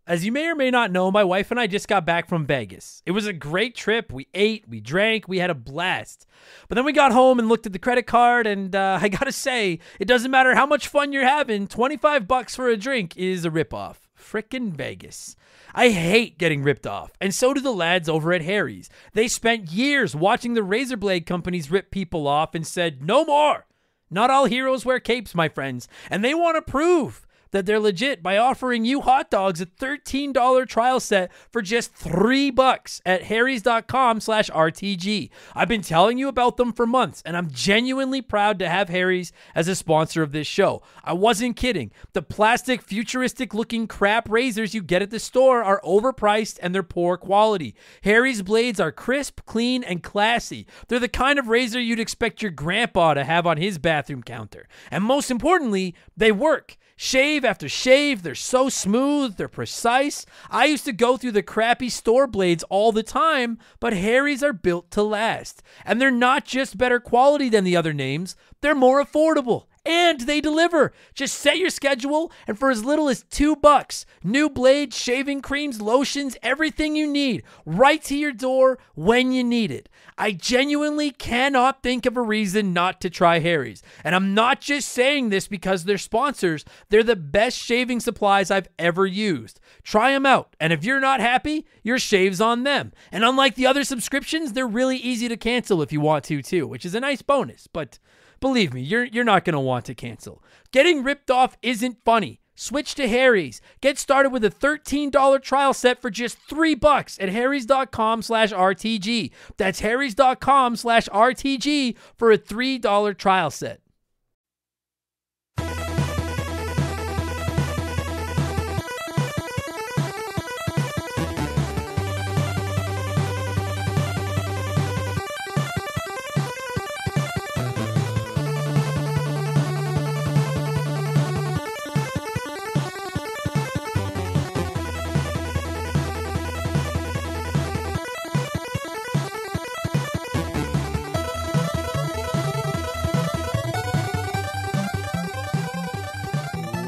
As you may or may not know, my wife and I just got back from Vegas. It was a great trip. We ate, we drank, we had a blast. But then we got home and looked at the credit card, and I gotta say, it doesn't matter how much fun you're having, $25 for a drink is a ripoff. Frickin' Vegas. I hate getting ripped off, and so do the lads over at Harry's. They spent years watching the razor blade companies rip people off and said, no more. Not all heroes wear capes, my friends, and they want to prove that they're legit by offering you hot dogs a $13 trial set for just $3 at harrys.com/RTG. I've been telling you about them for months, and I'm genuinely proud to have Harry's as a sponsor of this show. I wasn't kidding. The plastic, futuristic-looking crap razors you get at the store are overpriced and they're poor quality. Harry's blades are crisp, clean, and classy. They're the kind of razor you'd expect your grandpa to have on his bathroom counter. And most importantly, they work. Shave after shave, they're so smooth, they're precise. I used to go through the crappy store blades all the time, but Harry's are built to last. And they're not just better quality than the other names, they're more affordable. And they deliver. Just set your schedule, and for as little as $2, new blades, shaving creams, lotions, everything you need, right to your door when you need it. I genuinely cannot think of a reason not to try Harry's. And I'm not just saying this because they're sponsors. They're the best shaving supplies I've ever used. Try them out, and if you're not happy, your shave's on them. And unlike the other subscriptions, they're really easy to cancel if you want to too, which is a nice bonus, but believe me, you're not going to want to cancel. Getting ripped off isn't funny. Switch to Harry's. Get started with a $13 trial set for just $3 at harrys.com/RTG. That's harrys.com/RTG for a $3 trial set.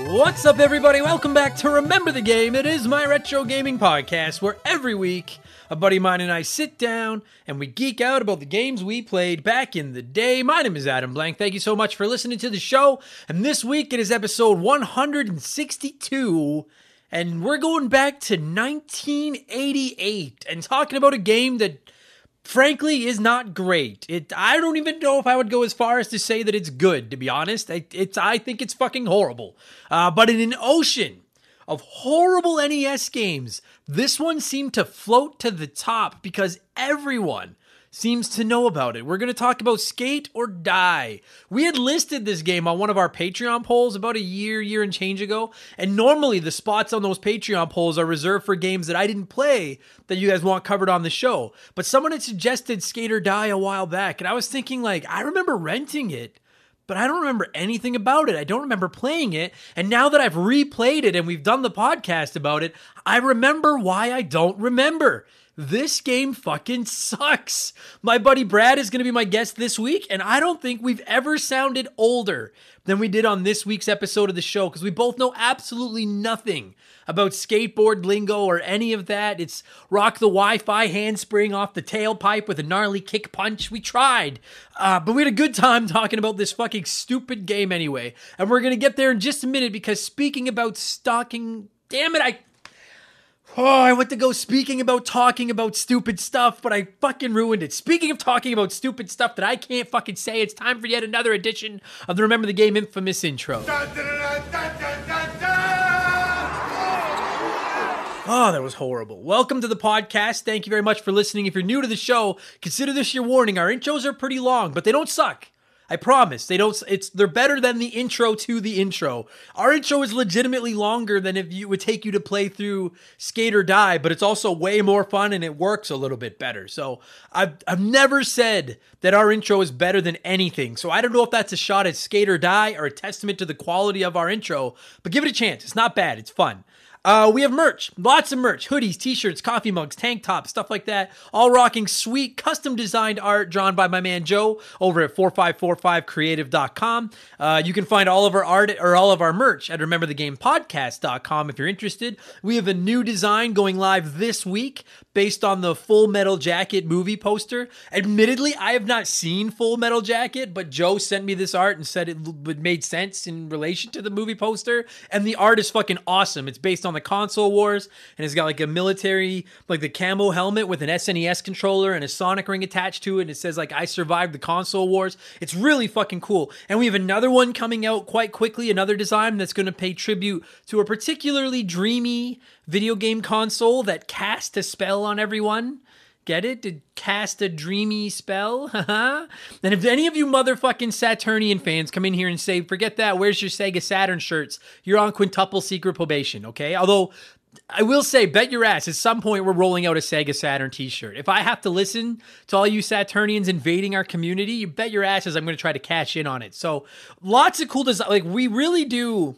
What's up, everybody? Welcome back to Remember the Game. It is my retro gaming podcast where every week a buddy of mine and I sit down and we geek out about the games we played back in the day. My name is Adam Blank. Thank you so much for listening to the show. And this week it is episode 162, and we're going back to 1988 and talking about a game that frankly is not great. I don't even know if I would go as far as to say that it's good, to be honest. I think it's fucking horrible. But in an ocean of horrible NES games, this one seemed to float to the top because everyone seems to know about it. We're going to talk about Skate or Die. We had listed this game on one of our Patreon polls about a year and change ago, and normally the spots on those Patreon polls are reserved for games that I didn't play that you guys want covered on the show. But someone had suggested Skate or Die a while back, and I was thinking, like, I remember renting it, but I don't remember anything about it. I don't remember playing it, and now that I've replayed it and we've done the podcast about it, I remember why I don't remember. This game fucking sucks. My buddy Brad is going to be my guest this week, and I don't think we've ever sounded older than we did on this week's episode of the show, because we both know absolutely nothing about skateboard lingo or any of that. It's rock the Wi-Fi handspring off the tailpipe with a gnarly kick punch. We tried, but we had a good time talking about this fucking stupid game anyway, and we're going to get there in just a minute, because speaking about stalking, damn it, I went to go talking about stupid stuff, but I fucking ruined it. Speaking of talking about stupid stuff that I can't fucking say, it's time for yet another edition of the Remember the Game infamous intro. Oh, that was horrible. Welcome to the podcast. Thank you very much for listening. If you're new to the show, consider this your warning. Our intros are pretty long, but they don't suck. I promise. They're better than the intro to the intro. Our intro is legitimately longer than if it would take you to play through Skate or Die, but it's also way more fun and it works a little bit better. So I've never said that our intro is better than anything. So I don't know if that's a shot at Skate or Die or a testament to the quality of our intro, but give it a chance. It's not bad. It's fun. We have merch, lots of merch, hoodies, t-shirts, coffee mugs, tank tops, stuff like that, all rocking sweet custom designed art drawn by my man Joe over at 4545creative.com. You can find all of our art or all of our merch at rememberthegamepodcast.com if you're interested. We have a new design going live this week based on the Full Metal Jacket movie poster. Admittedly, I have not seen Full Metal Jacket, but Joe sent me this art and said it made sense in relation to the movie poster, and the art is fucking awesome. It's based on the console wars, and it's got like a military, like the camo helmet with an SNES controller and a Sonic ring attached to it, and it says like, I survived the console wars. It's really fucking cool. And we have another one coming out quite quickly, another design that's going to pay tribute to a particularly dreamy video game console that cast a spell on everyone. Get it? To cast a dreamy spell? And if any of you motherfucking Saturnian fans come in here and say, forget that, where's your Sega Saturn shirts? You're on quintuple secret probation, okay? Although, I will say, bet your ass, at some point we're rolling out a Sega Saturn t-shirt. If I have to listen to all you Saturnians invading our community, you bet your asses I'm going to try to cash in on it. So, lots of cool design. Like, we really do...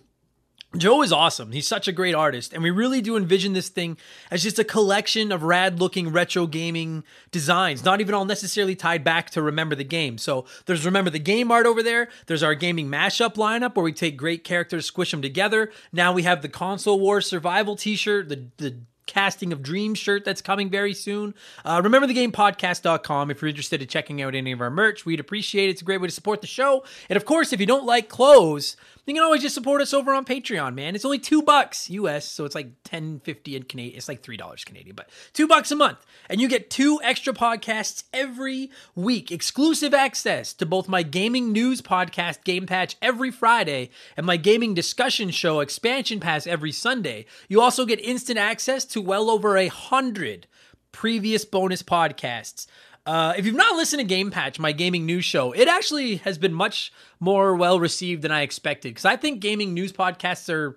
Joe is awesome. He's such a great artist, and we really do envision this thing as just a collection of rad-looking retro gaming designs, not even all necessarily tied back to Remember the Game. So there's Remember the Game art over there. There's our gaming mashup lineup where we take great characters, squish them together. Now we have the Console Wars Survival t-shirt, the Casting of Dreams shirt that's coming very soon. RememberTheGamePodcast.com if you're interested in checking out any of our merch. We'd appreciate it. It's a great way to support the show. And of course, if you don't like clothes, you can always just support us over on Patreon, man. It's only $2 US, so it's like $10.50 in Canadian. It's like $3 Canadian, but $2 a month. And you get 2 extra podcasts every week. Exclusive access to both my gaming news podcast, Game Patch, every Friday, and my gaming discussion show, Expansion Pass, every Sunday. You also get instant access to well over 100 previous bonus podcasts. If you've not listened to Game Patch, my gaming news show, it actually has been much more well received than I expected, because I think gaming news podcasts are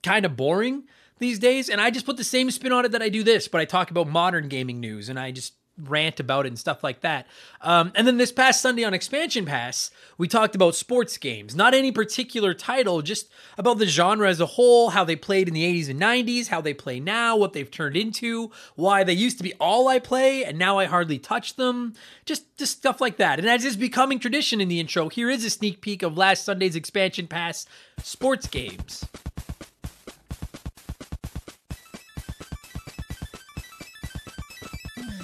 kind of boring these days, and I just put the same spin on it that I do this, but I talk about modern gaming news, and I just rant about it and stuff like that. And then this past Sunday on Expansion Pass, we talked about sports games, not any particular title, just about the genre as a whole, how they played in the 80s and 90s, how they play now, what they've turned into, why they used to be all I play and now I hardly touch them, just stuff like that. And as is becoming tradition in the intro, here is a sneak peek of last Sunday's Expansion Pass sports games.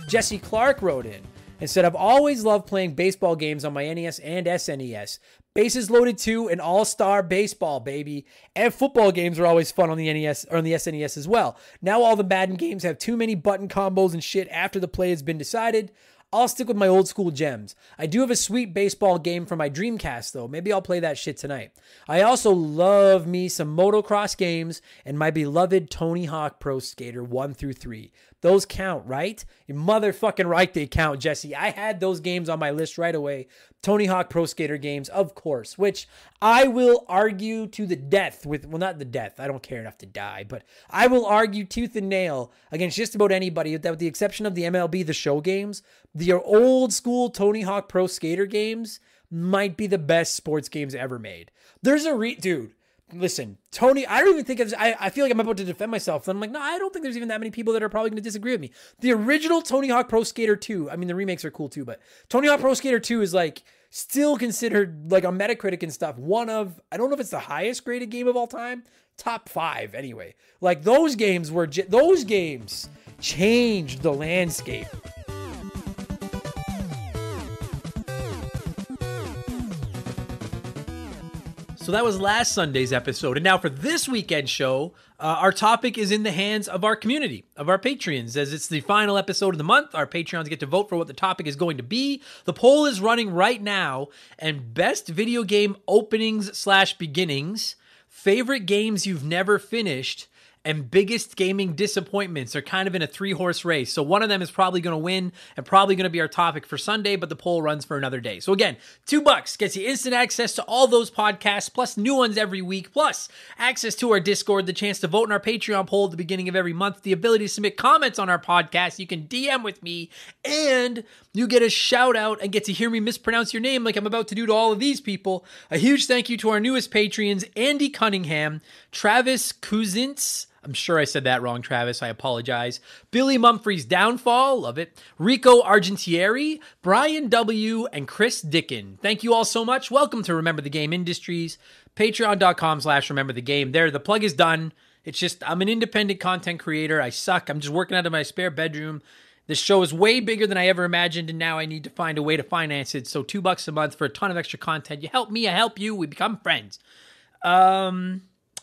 Jesse Clark wrote in and said, I've always loved playing baseball games on my NES and SNES. Bases Loaded 2 and All-Star Baseball, baby. And football games are always fun on the NES or on the SNES as well. Now all the Madden games have too many button combos and shit after the play has been decided. I'll stick with my old school gems. I do have a sweet baseball game for my Dreamcast, though. Maybe I'll play that shit tonight. I also love me some motocross games and my beloved Tony Hawk Pro Skater 1 through 3. Those count, right? You're motherfucking right they count, Jesse. I had those games on my list right away. Tony Hawk Pro Skater games, of course, which I will argue to the death with, well, not the death. I don't care enough to die, but I will argue tooth and nail against just about anybody that with the exception of the MLB The Show games, the old school Tony Hawk Pro Skater games might be the best sports games ever made. There's a dude. Listen, Tony, I don't even think I feel like I'm about to defend myself. And I'm like, no, I don't think there's even that many people that are probably going to disagree with me. The original Tony Hawk Pro Skater 2, I mean, the remakes are cool too, but Tony Hawk Pro Skater 2 is like still considered like on Metacritic and stuff, one of, I don't know if it's the highest graded game of all time, top 5 anyway. Like those games changed the landscape. So that was last Sunday's episode. And now for this weekend show, our topic is in the hands of our community, of our Patreons. As it's the final episode of the month, our Patreons get to vote for what the topic is going to be. The poll is running right now, and best video game openings/beginnings, favorite games you've never finished, and biggest gaming disappointments are kind of in a 3-horse race. So one of them is probably going to win and probably going to be our topic for Sunday, but the poll runs for another day. So again, $2 gets you instant access to all those podcasts, plus new ones every week, plus access to our Discord, the chance to vote in our Patreon poll at the beginning of every month, the ability to submit comments on our podcast. You can DM with me, and you get a shout out and get to hear me mispronounce your name like I'm about to do to all of these people. A huge thank you to our newest Patreons, Andy Cunningham, Travis Kuzintz, I'm sure I said that wrong, Travis. I apologize. Billy Mumphrey's Downfall. Love it. Rico Argentieri, Brian W., and Chris Dickin. Thank you all so much. Welcome to Remember the Game Industries. Patreon.com/Remember the Game. There, the plug is done. It's just, I'm an independent content creator. I suck. I'm just working out of my spare bedroom. This show is way bigger than I ever imagined, and now I need to find a way to finance it. So $2 a month for a ton of extra content. You help me, I help you. We become friends.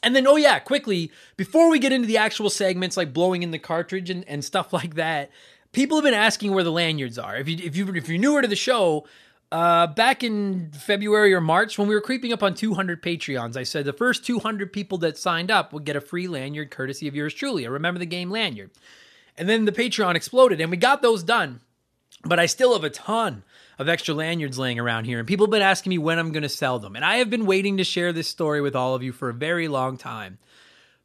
And then, quickly, before we get into the actual segments like blowing in the cartridge and stuff like that, people have been asking where the lanyards are. If you're newer to the show, back in February or March, when we were creeping up on 200 Patreons, I said the first 200 people that signed up would get a free lanyard courtesy of yours truly. I Remember the Game lanyard. And then the Patreon exploded, and we got those done. But I still have a ton of extra lanyards laying around here, and people have been asking me when I'm going to sell them. And I have been waiting to share this story with all of you for a very long time.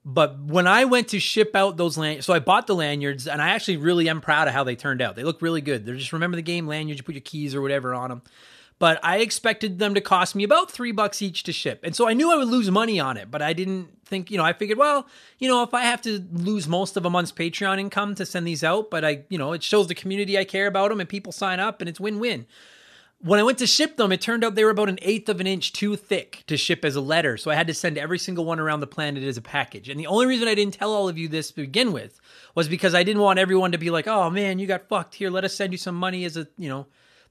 But when I went to ship out those lanyards, so I bought the lanyards, and I actually really am proud of how they turned out. They look really good. They're just Remember the Game lanyards. You put your keys or whatever on them. But I expected them to cost me about $3 each to ship. And so I knew I would lose money on it, but I didn't think, I figured, if I have to lose most of a month's Patreon income to send these out, but it shows the community I care about them and people sign up and it's win-win. When I went to ship them, it turned out they were about 1/8 of an inch too thick to ship as a letter. So I had to send every single one around the planet as a package. And the only reason I didn't tell all of you this to begin with was because I didn't want everyone to be like, oh man, you got fucked here. Let us send you some money as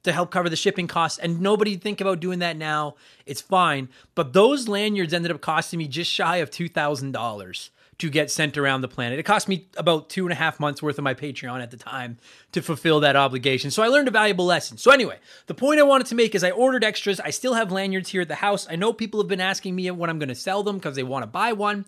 to help cover the shipping costs. And nobody think about doing that now. It's fine. But those lanyards ended up costing me just shy of $2,000 to get sent around the planet. It cost me about 2.5 months worth of my Patreon at the time to fulfill that obligation. So I learned a valuable lesson. So anyway, the point I wanted to make is I ordered extras. I still have lanyards here at the house. I know people have been asking me when I'm going to sell them because they want to buy one.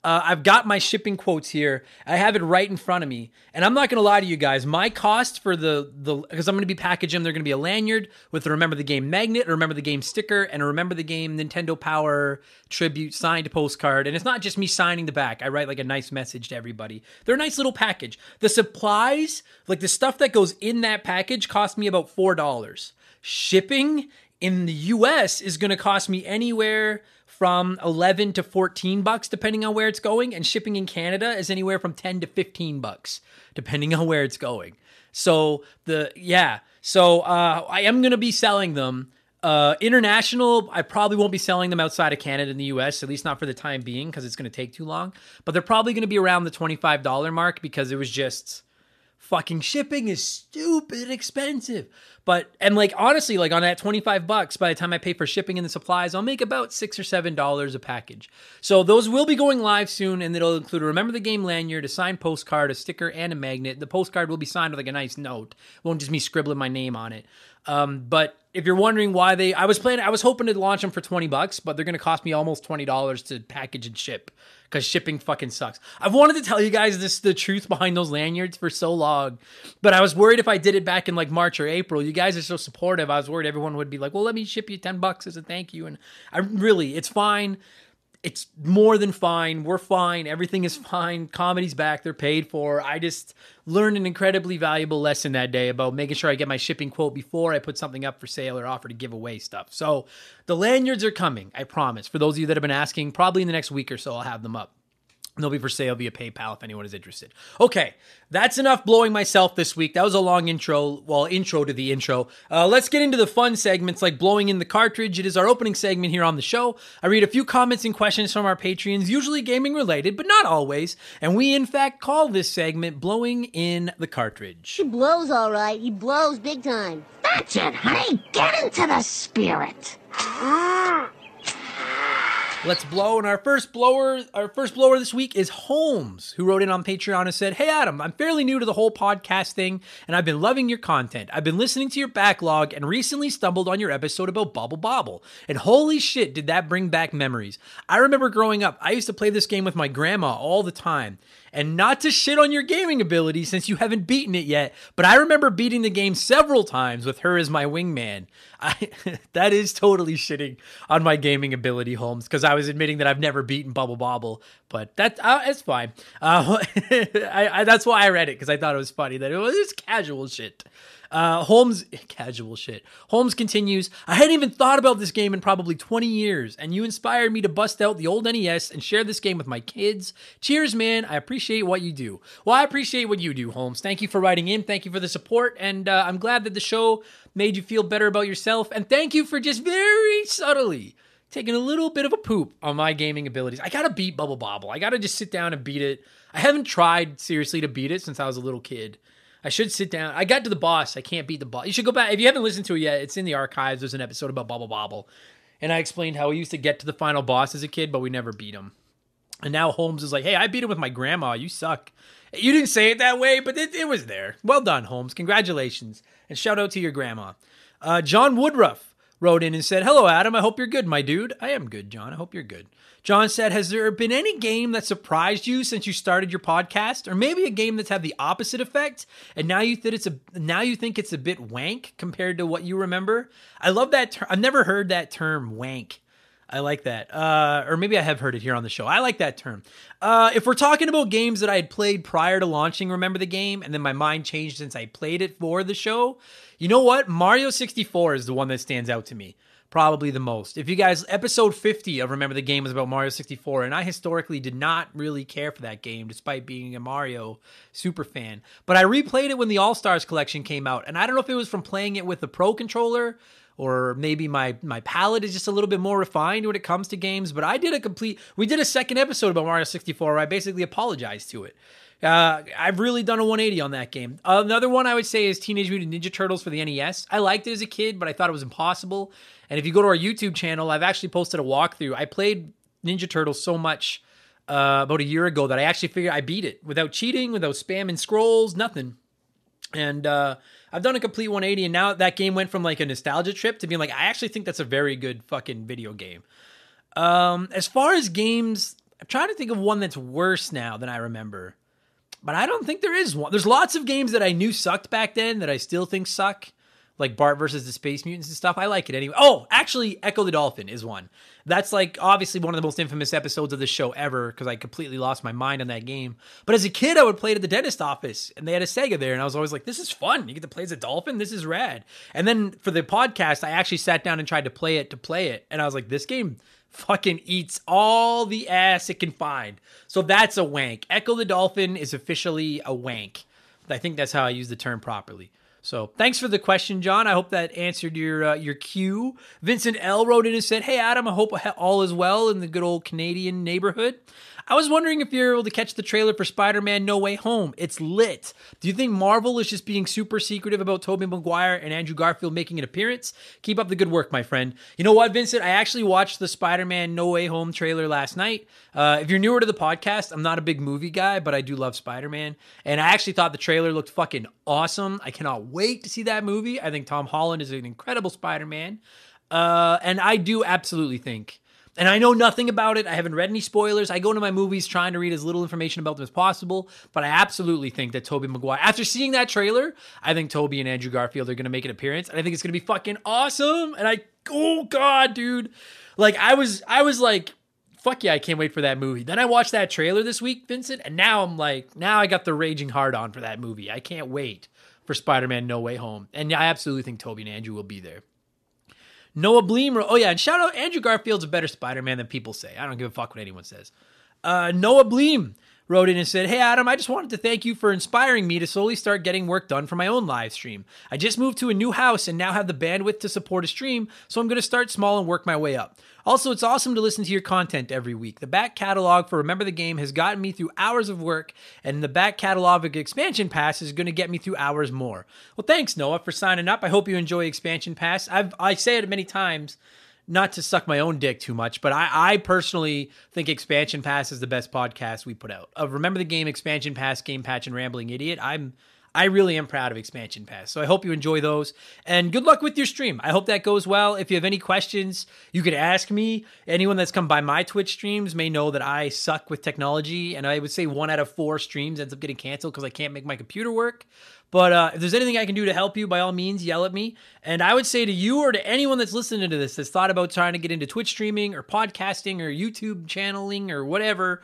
I've got my shipping quotes here. I have it right in front of me. And I'm not going to lie to you guys. My cost for because I'm going to be packaging them, they're going to be a lanyard with a Remember the Game magnet, a Remember the Game sticker, and a Remember the Game Nintendo Power tribute signed postcard. And it's not just me signing the back. I write like a nice message to everybody. They're a nice little package. The supplies, like the stuff that goes in that package, cost me about $4. Shipping in the US is going to cost me anywhere from $11 to $14, depending on where it's going. And shipping in Canada is anywhere from $10 to $15, depending on where it's going. So I am going to be selling them. International, I probably won't be selling them outside of Canada and the US, at least not for the time being, because it's going to take too long. But they're probably going to be around the $25 mark because it was just fucking shipping is stupid expensive. And honestly, on that $25, by the time I pay for shipping and the supplies, I'll make about $6 or $7 a package. So those will be going live soon, and it'll include a Remember the Game lanyard, a signed postcard, a sticker, and a magnet. The postcard will be signed with a nice note. It won't just me scribbling my name on it. But if you're wondering why I was hoping to launch them for $20, but they're going to cost me almost $20 to package and ship because shipping fucking sucks. I've wanted to tell you guys the truth behind those lanyards for so long, but I was worried if I did it back in March or April. You guys are so supportive. I was worried everyone would be like, well, let me ship you $10 as a thank you. And it's fine. It's more than fine. We're fine. Everything is fine. Comedy's back. They're paid for. I just learned an incredibly valuable lesson that day about making sure I get my shipping quote before I put something up for sale or offer to give away stuff. So the lanyards are coming, I promise. For those of you that have been asking, probably in the next week or so, I'll have them up. They'll be for sale via PayPal if anyone is interested. Okay, that's enough blowing myself this week. That was a long intro to the intro. Let's get into the fun segments like blowing in the cartridge. It is our opening segment here on the show. I read a few comments and questions from our Patreons, usually gaming related, but not always. And we, in fact, call this segment blowing in the cartridge. He blows all right. He blows big time. That's it, honey. Get into the spirit. Let's blow. And our first blower this week is Holmes, who wrote in on Patreon and said, "Hey Adam, I'm fairly new to the whole podcast thing, and I've been loving your content. I've been listening to your backlog and recently stumbled on your episode about Bubble Bobble. And holy shit, did that bring back memories. I remember growing up, I used to play this game with my grandma all the time. And not to shit on your gaming ability since you haven't beaten it yet, but I remember beating the game several times with her as my wingman. That is totally shitting on my gaming ability, Holmes, because I was admitting that I've never beaten Bubble Bobble, but it's fine. That's why I read it, because I thought it was funny that it was just casual shit. Holmes, casual shit. Holmes continues, I hadn't even thought about this game in probably 20 years, and you inspired me to bust out the old NES and share this game with my kids. Cheers, man. I appreciate what you do. Well, I appreciate what you do, Holmes. Thank you for writing in. Thank you for the support, and I'm glad that the show made you feel better about yourself, and thank you for just very subtly taking a little bit of a poop on my gaming abilities. I gotta beat Bubble Bobble. I gotta just sit down and beat it. I haven't tried seriously to beat it since I was a little kid. I should sit down. I got to the boss. I can't beat the boss. You should go back. If you haven't listened to it yet, it's in the archives. There's an episode about Bubble Bobble. And I explained how we used to get to the final boss as a kid, but we never beat him. And now Holmes is like, hey, I beat him with my grandma. You suck. You didn't say it that way, but it was there. Well done, Holmes. Congratulations. And shout out to your grandma. John Woodruff wrote in and said, hello, Adam. I hope you're good, my dude. I am good, John. I hope you're good. John said, has there been any game that surprised you since you started your podcast? Or maybe a game that's had the opposite effect, and now you think it's a bit wank compared to what you remember? I love that term. I've never heard that term, wank. I like that. Or maybe I have heard it here on the show. I like that term. If we're talking about games that I had played prior to launching Remember the Game, and then my mind changed since I played it for the show, you know what? Mario 64 is the one that stands out to me. Probably the most. If you guys, episode 50 of Remember the Game was about Mario 64, and I historically did not really care for that game, despite being a Mario super fan. But I replayed it when the All-Stars collection came out, and I don't know if it was from playing it with the Pro Controller, or maybe my palate is just a little bit more refined when it comes to games, but we did a second episode about Mario 64 where I basically apologized to it. I've really done a 180 on that game. Another one I would say is Teenage Mutant Ninja Turtles for the NES. I liked it as a kid, but I thought it was impossible. And if you go to our YouTube channel, I've actually posted a walkthrough. I played Ninja Turtles so much about a year ago that I actually figured I beat it without cheating, without spamming scrolls, nothing. And I've done a complete 180, and now that game went from like a nostalgia trip to being like, I actually think that's a very good fucking video game. As far as games, I'm trying to think of one that's worse now than I remember. But I don't think there is one. There's lots of games that I knew sucked back then that I still think suck. Like Bart versus the Space Mutants and stuff. I like it anyway. Oh, actually, Echo the Dolphin is one. That's like obviously one of the most infamous episodes of the show ever because I completely lost my mind on that game. But as a kid, I would play it at the dentist office and they had a Sega there. And I was always like, this is fun. You get to play as a dolphin. This is rad. And then for the podcast, I actually sat down and tried to play it. And I was like, this game fucking eats all the ass it can find. So that's a wank. Echo the Dolphin is officially a wank. I think that's how I use the term properly. So thanks for the question, John. I hope that answered your cue. Vincent L. wrote in and said, hey, Adam, I hope all is well in the good old Canadian neighborhood. I was wondering if you're able to catch the trailer for Spider-Man No Way Home. It's lit. Do you think Marvel is just being super secretive about Tobey Maguire and Andrew Garfield making an appearance? Keep up the good work, my friend. You know what, Vincent? I actually watched the Spider-Man No Way Home trailer last night. If you're newer to the podcast, I'm not a big movie guy, but I do love Spider-Man. And I actually thought the trailer looked fucking awesome. I cannot wait to see that movie. I think Tom Holland is an incredible Spider-Man. And I do absolutely think, and I know nothing about it. I haven't read any spoilers. I go into my movies trying to read as little information about them as possible, but I absolutely think that Tobey Maguire, after seeing that trailer, I think Tobey and Andrew Garfield are going to make an appearance, and I think it's going to be fucking awesome. And oh God, dude. Like, I was like, fuck yeah, I can't wait for that movie. Then I watched that trailer this week, Vincent, and now I'm like, now I got the raging hard on for that movie. I can't wait for Spider-Man No Way Home. And I absolutely think Tobey and Andrew will be there. Noah Bleem, oh yeah, and shout out, Andrew Garfield's a better Spider-Man than people say. I don't give a fuck what anyone says. Noah Bleem wrote in and said, hey Adam, I just wanted to thank you for inspiring me to slowly start getting work done for my own live stream. I just moved to a new house and now have the bandwidth to support a stream, so I'm going to start small and work my way up. Also, it's awesome to listen to your content every week. The back catalog for Remember the Game has gotten me through hours of work, and the back catalog of Expansion Pass is going to get me through hours more. Well, thanks, Noah, for signing up. I hope you enjoy Expansion Pass. I say it many times, not to suck my own dick too much, but I personally think Expansion Pass is the best podcast we put out. Remember the Game, Expansion Pass, Game Patch, and Rambling Idiot. I really am proud of Expansion Pass, so I hope you enjoy those, and good luck with your stream. I hope that goes well. If you have any questions, you could ask me. Anyone that's come by my Twitch streams may know that I suck with technology, and I would say 1 out of 4 streams ends up getting canceled because I can't make my computer work. But if there's anything I can do to help you, by all means, yell at me. And I would say to you or to anyone that's listening to this that's thought about trying to get into Twitch streaming or podcasting or YouTube channeling or whatever,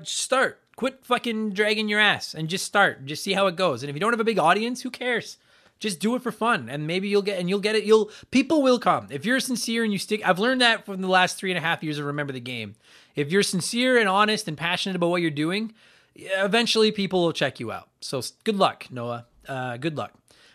start. Quit fucking dragging your ass and just start. Just see how it goes. And if you don't have a big audience, who cares? Just do it for fun, and maybe you'll get it. People will come if you're sincere and you stick. I've learned that from the last 3.5 years of Remember the Game. If you're sincere and honest and passionate about what you're doing, eventually people will check you out. So good luck, Noah. Good luck.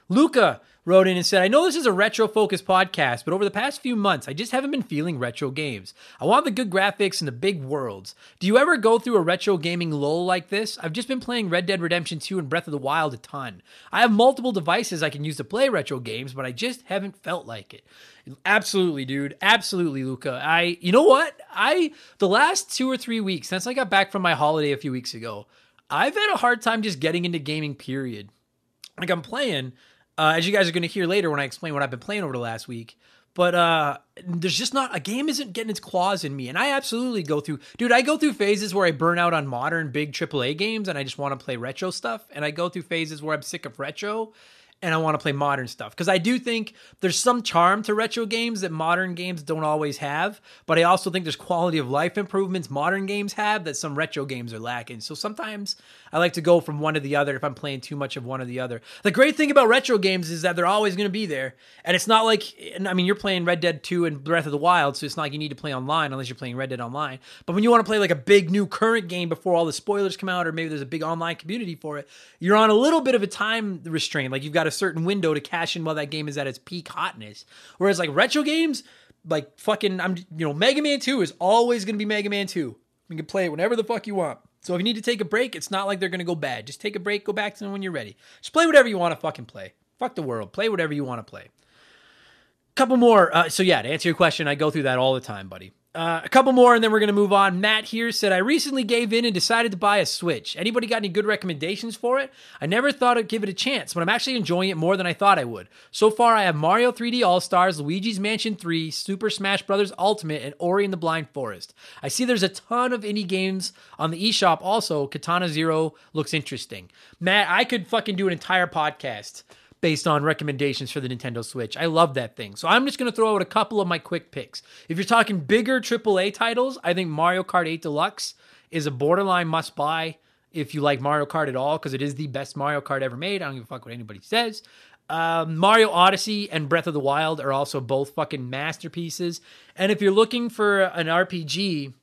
Luca wrote in and said, I know this is a retro-focused podcast, but over the past few months, I just haven't been feeling retro games. I want the good graphics and the big worlds. Do you ever go through a retro gaming lull like this? I've just been playing Red Dead Redemption 2 and Breath of the Wild a ton. I have multiple devices I can use to play retro games, but I just haven't felt like it. Absolutely, dude. Absolutely, Luca. You know what? The last 2 or 3 weeks, since I got back from my holiday a few weeks ago, I've had a hard time just getting into gaming, period. Like I'm playing... as you guys are going to hear later when I explain what I've been playing over the last week. But there's just not, a game isn't getting its claws in me. And I absolutely go through phases where I burn out on modern big AAA games and I just want to play retro stuff. And I go through phases where I'm sick of retro and I want to play modern stuff. Because I do think there's some charm to retro games that modern games don't always have. But I also think there's quality of life improvements modern games have that some retro games are lacking. So sometimes I like to go from one to the other if I'm playing too much of one or the other. The great thing about retro games is that they're always going to be there. And it's not like, I mean, you're playing Red Dead 2 and Breath of the Wild, so it's not like you need to play online unless you're playing Red Dead Online. But when you want to play like a big new current game before all the spoilers come out, or maybe there's a big online community for it, you're on a little bit of a time restraint. Like you've got a certain window to cash in while that game is at its peak hotness. Whereas like retro games, like fucking, Mega Man 2 is always going to be Mega Man 2. You can play it whenever the fuck you want. So if you need to take a break, it's not like they're going to go bad. Just take a break, go back to them when you're ready. Just play whatever you want to fucking play. Fuck the world. Play whatever you want to play. Couple more. So yeah, to answer your question, I go through that all the time, buddy. A couple more and then we're going to move on. Matt here said, I recently gave in and decided to buy a Switch. Anybody got any good recommendations for it? I never thought I'd give it a chance, but I'm actually enjoying it more than I thought I would. So far, I have Mario 3D All-Stars, Luigi's Mansion 3, Super Smash Bros. Ultimate, and Ori and the Blind Forest. I see there's a ton of indie games on the eShop also. Katana Zero looks interesting. Matt, I could fucking do an entire podcast based on recommendations for the Nintendo Switch. I love that thing. So I'm just going to throw out a couple of my quick picks. If you're talking bigger AAA titles, I think Mario Kart 8 Deluxe is a borderline must-buy if you like Mario Kart at all, because it is the best Mario Kart ever made. I don't give a fuck what anybody says. Mario Odyssey and Breath of the Wild are also both fucking masterpieces. And if you're looking for an RPG...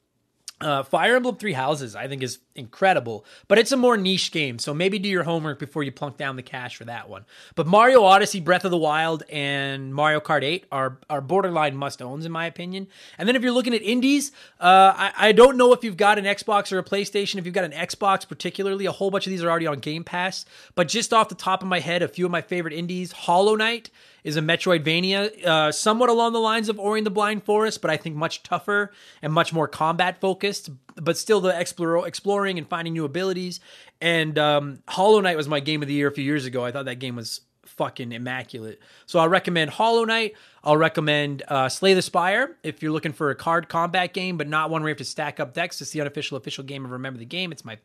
Fire Emblem Three Houses, I think, is incredible, but it's a more niche game, so maybe do your homework before you plunk down the cash for that one. But Mario Odyssey, Breath of the Wild, and Mario Kart 8 are borderline must-owns, in my opinion. And then if you're looking at indies, I don't know if you've got an Xbox or a PlayStation. If you've got an Xbox particularly, a whole bunch of these are already on Game Pass. But just off the top of my head, a few of my favorite indies, Hollow Knight is a Metroidvania, somewhat along the lines of Ori and the Blind Forest, but I think much tougher and much more combat-focused, but still the exploring and finding new abilities. And Hollow Knight was my game of the year a few years ago. I thought that game was fucking immaculate. So I'll recommend Hollow Knight. I'll recommend Slay the Spire if you're looking for a card combat game, but not one where you have to stack up decks. It's the official game of Remember the Game. It's my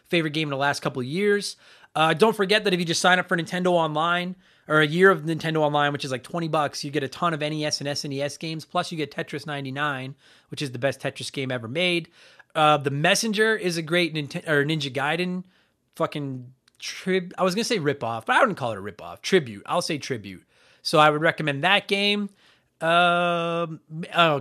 favorite game in the last couple of years. Don't forget that if you just sign up for Nintendo Online, or a year of Nintendo Online, which is like $20, you get a ton of NES and SNES games, plus you get Tetris 99, which is the best Tetris game ever made. The Messenger is a great Ninja Gaiden fucking I was going to say rip-off, but I wouldn't call it a rip-off. Tribute. I'll say tribute. So I would recommend that game. Oh,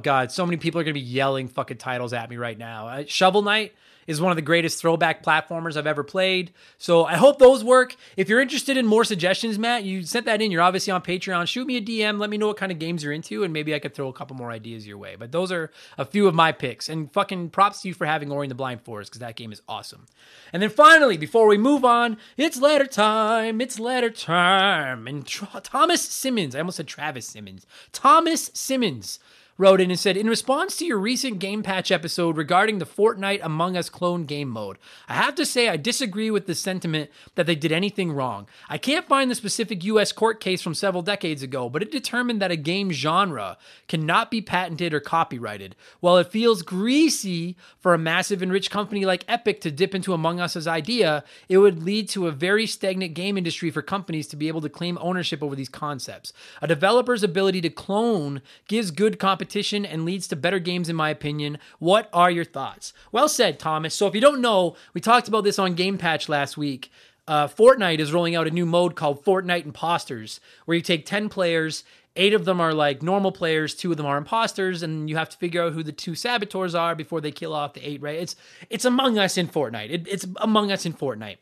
God. So many people are going to be yelling fucking titles at me right now. Shovel Knight is one of the greatest throwback platformers I've ever played. So I hope those work. If you're interested in more suggestions, Matt, you sent that in. You're obviously on Patreon. Shoot me a DM. Let me know what kind of games you're into, and maybe I could throw a couple more ideas your way. But those are a few of my picks. And fucking props to you for having Ori and the Blind Forest, because that game is awesome. And then finally, before we move on, it's letter time. It's letter time. And Thomas Simmons, I almost said Travis Simmons. Thomas Simmons wrote in and said, in response to your recent Game Patch episode regarding the Fortnite Among Us clone game mode, I have to say I disagree with the sentiment that they did anything wrong. I can't find the specific US court case from several decades ago, but it determined that a game genre cannot be patented or copyrighted. While it feels greasy for a massive and rich company like Epic to dip into Among Us's idea, it would lead to a very stagnant game industry for companies to be able to claim ownership over these concepts. A developer's ability to clone gives good competition and leads to better games, in my opinion. What are your thoughts? Well said, Thomas. So if you don't know, we talked about this on Game Patch last week. Fortnite is rolling out a new mode called Fortnite Imposters, where you take 10 players, 8 of them are like normal players, 2 of them are imposters, and you have to figure out who the 2 saboteurs are before they kill off the 8, right? It's Among Us in Fortnite. It's Among Us in Fortnite.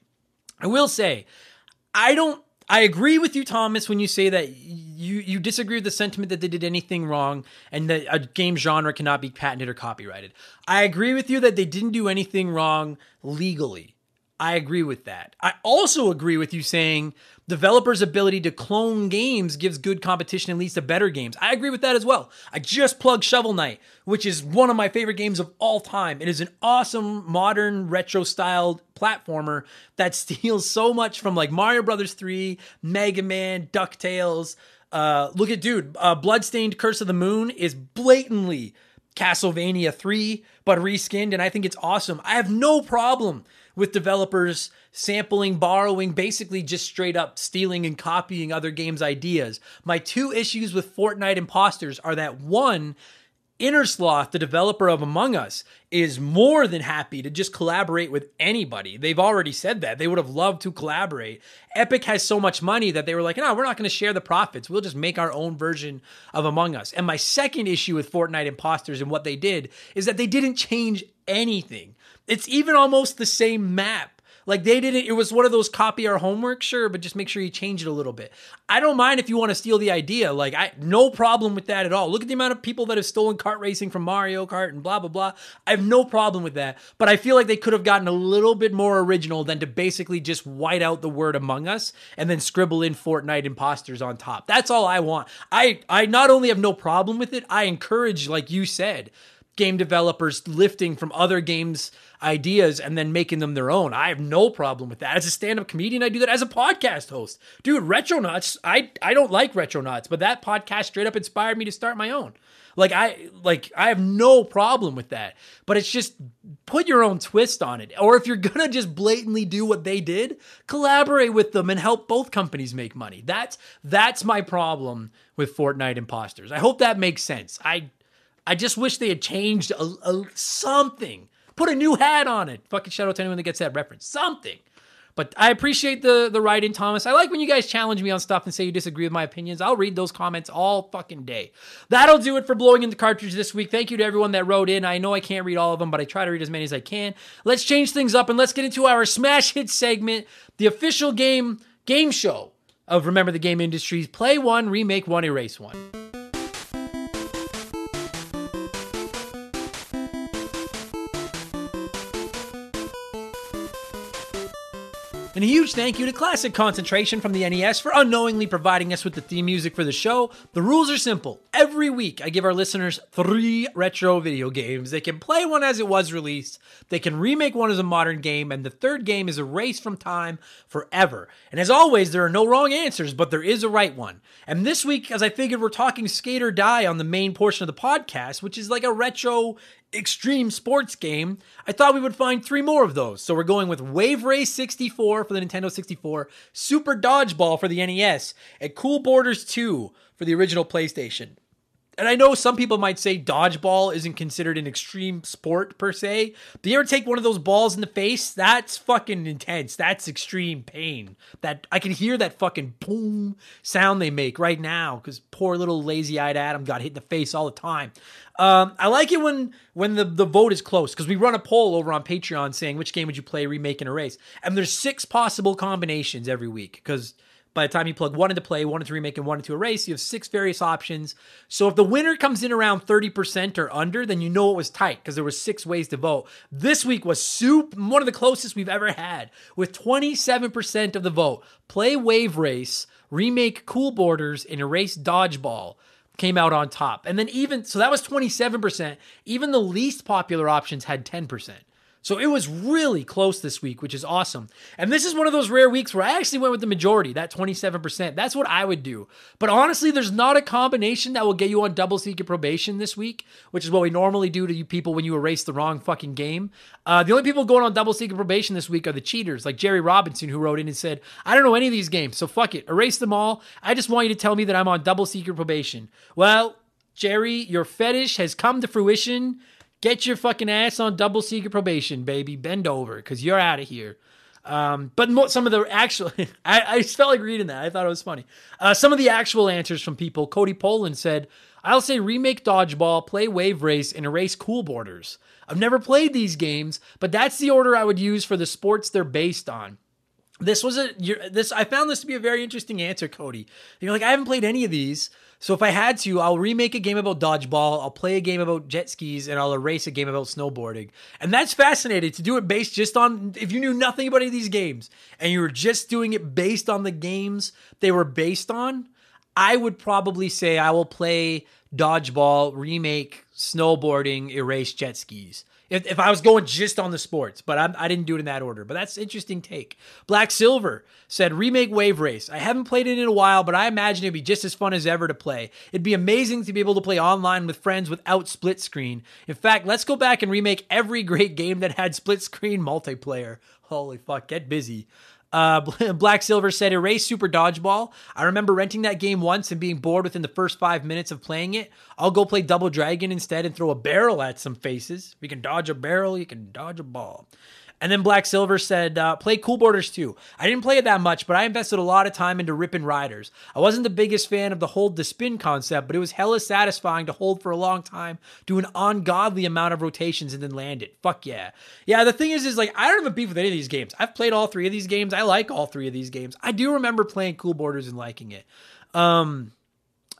I will say, I agree with you, Thomas, when you say that you disagree with the sentiment that they did anything wrong and that a game genre cannot be patented or copyrighted. I agree with you that they didn't do anything wrong legally. I agree with that. I also agree with you saying developers' ability to clone games gives good competition and leads to better games. I agree with that as well. I just plugged Shovel Knight, which is one of my favorite games of all time. It is an awesome, modern, retro-styled platformer that steals so much from like Mario Brothers 3, Mega Man, DuckTales. Look at Bloodstained Curse of the Moon is blatantly Castlevania 3, but reskinned, and I think it's awesome. I have no problem with developers sampling, borrowing, basically just straight up stealing and copying other games' ideas. My 2 issues with Fortnite Imposters are that, one, Innersloth, the developer of Among Us, is more than happy to just collaborate with anybody. They've already said that. They would have loved to collaborate. Epic has so much money that they were like, no, we're not going to share the profits. We'll just make our own version of Among Us. And my second issue with Fortnite Imposters and what they did is that they didn't change anything. It's even almost the same map. Like it was one of those copy our homework, sure, but just make sure you change it a little bit. I don't mind if you want to steal the idea. No problem with that at all. Look at the amount of people that have stolen kart racing from Mario Kart and blah, blah, blah. I have no problem with that. But I feel like they could have gotten a little bit more original than to basically just white out the word Among Us and then scribble in Fortnite Imposters on top. That's all I want. I not only have no problem with it, I encourage, like you said, game developers lifting from other games' ideas and then making them their own. I have no problem with that. As a stand-up comedian, I do that. As a podcast host. Dude, Retronauts, I don't like Retronauts, but that podcast straight up inspired me to start my own. I have no problem with that. But it's just put your own twist on it. Or if you're gonna just blatantly do what they did, collaborate with them and help both companies make money. That's my problem with Fortnite Imposters. I hope that makes sense. I just wish they had changed something. Put a new hat on it. Fucking shout out to anyone that gets that reference. Something. But I appreciate the write-in, Thomas. I like when you guys challenge me on stuff and say you disagree with my opinions. I'll read those comments all fucking day. That'll do it for Blowing in the Cartridge this week. Thank you to everyone that wrote in. I know I can't read all of them, but I try to read as many as I can. Let's change things up and let's get into our Smash Hit segment, the official game show of Remember the Game Industries. Play one, remake one, erase one. And a huge thank you to Classic Concentration from the NES for unknowingly providing us with the theme music for the show. The rules are simple. Every week, I give our listeners 3 retro video games. They can play one as it was released, they can remake one as a modern game, and the third game is erased from time forever. And as always, there are no wrong answers, but there is a right one. And this week, as I figured we're talking Skate or Die on the main portion of the podcast, which is like a retro extreme sports game, I thought we would find 3 more of those. So we're going with Wave Race 64 for the Nintendo 64, Super Dodgeball for the NES, and Cool Borders 2 for the original PlayStation. And I know some people might say dodgeball isn't considered an extreme sport per se. Do you ever take one of those balls in the face? That's fucking intense. That's extreme pain. That I can hear that fucking boom sound they make right now because poor little lazy-eyed Adam got hit in the face all the time. I like it when the vote is close because we run a poll over on Patreon saying which game would you play, remake, and erase. And there's 6 possible combinations every week because by the time you plug 1 into play, 1 into remake, and 1 into erase, you have 6 various options. So if the winner comes in around 30% or under, then you know it was tight because there were 6 ways to vote. This week was one of the closest we've ever had with 27% of the vote. Play Wave Race, remake Cool Borders, and erase Dodgeball came out on top. And then so that was 27%. Even the least popular options had 10%. So it was really close this week, which is awesome. And this is one of those rare weeks where I actually went with the majority, that 27%. That's what I would do. But honestly, there's not a combination that will get you on double secret probation this week, which is what we normally do to you people when you erase the wrong fucking game. The only people going on double secret probation this week are the cheaters, like Jerry Robinson, who wrote in and said, I don't know any of these games, so fuck it. Erase them all. I just want you to tell me that I'm on double secret probation. Well, Jerry, your fetish has come to fruition. Get your fucking ass on double secret probation, baby. Bend over, because you're out of here. Some of the actual, I just felt like reading that. I thought it was funny. Some of the actual answers from people. Cody Poland said, I'll say remake Dodgeball, play Wave Race, and erase Cool Borders. I've never played these games, but that's the order I would use for the sports they're based on. I found this to be a very interesting answer, Cody. You're like, I haven't played any of these. So if I had to, I'll remake a game about dodgeball, I'll play a game about jet skis, and I'll erase a game about snowboarding. And that's fascinating to do it based just on, if you knew nothing about any of these games and you were just doing it based on the games they were based on, I would probably say I will play dodgeball, remake snowboarding, erase jet skis. If I was going just on the sports, but I didn't do it in that order. But that's an interesting take. Black Silver said, remake Wave Race. I haven't played it in a while, but I imagine it'd be just as fun as ever to play. It'd be amazing to be able to play online with friends without split screen. In fact, let's go back and remake every great game that had split screen multiplayer. Holy fuck, get busy. Black Silver said, erase Super Dodgeball. I remember renting that game once and being bored within the first 5 minutes of playing it. I'll go play Double Dragon instead and throw a barrel at some faces. If you can dodge a barrel, you can dodge a ball. And then Black Silver said, play Cool Borders 2. I didn't play it that much, but I invested a lot of time into ripping riders. I wasn't the biggest fan of the hold to spin concept, but it was hella satisfying to hold for a long time, do an ungodly amount of rotations, and then land it. Fuck yeah. Yeah, the thing is like, I don't have a beef with any of these games. I've played all three of these games. I like all three of these games. I do remember playing Cool Borders and liking it.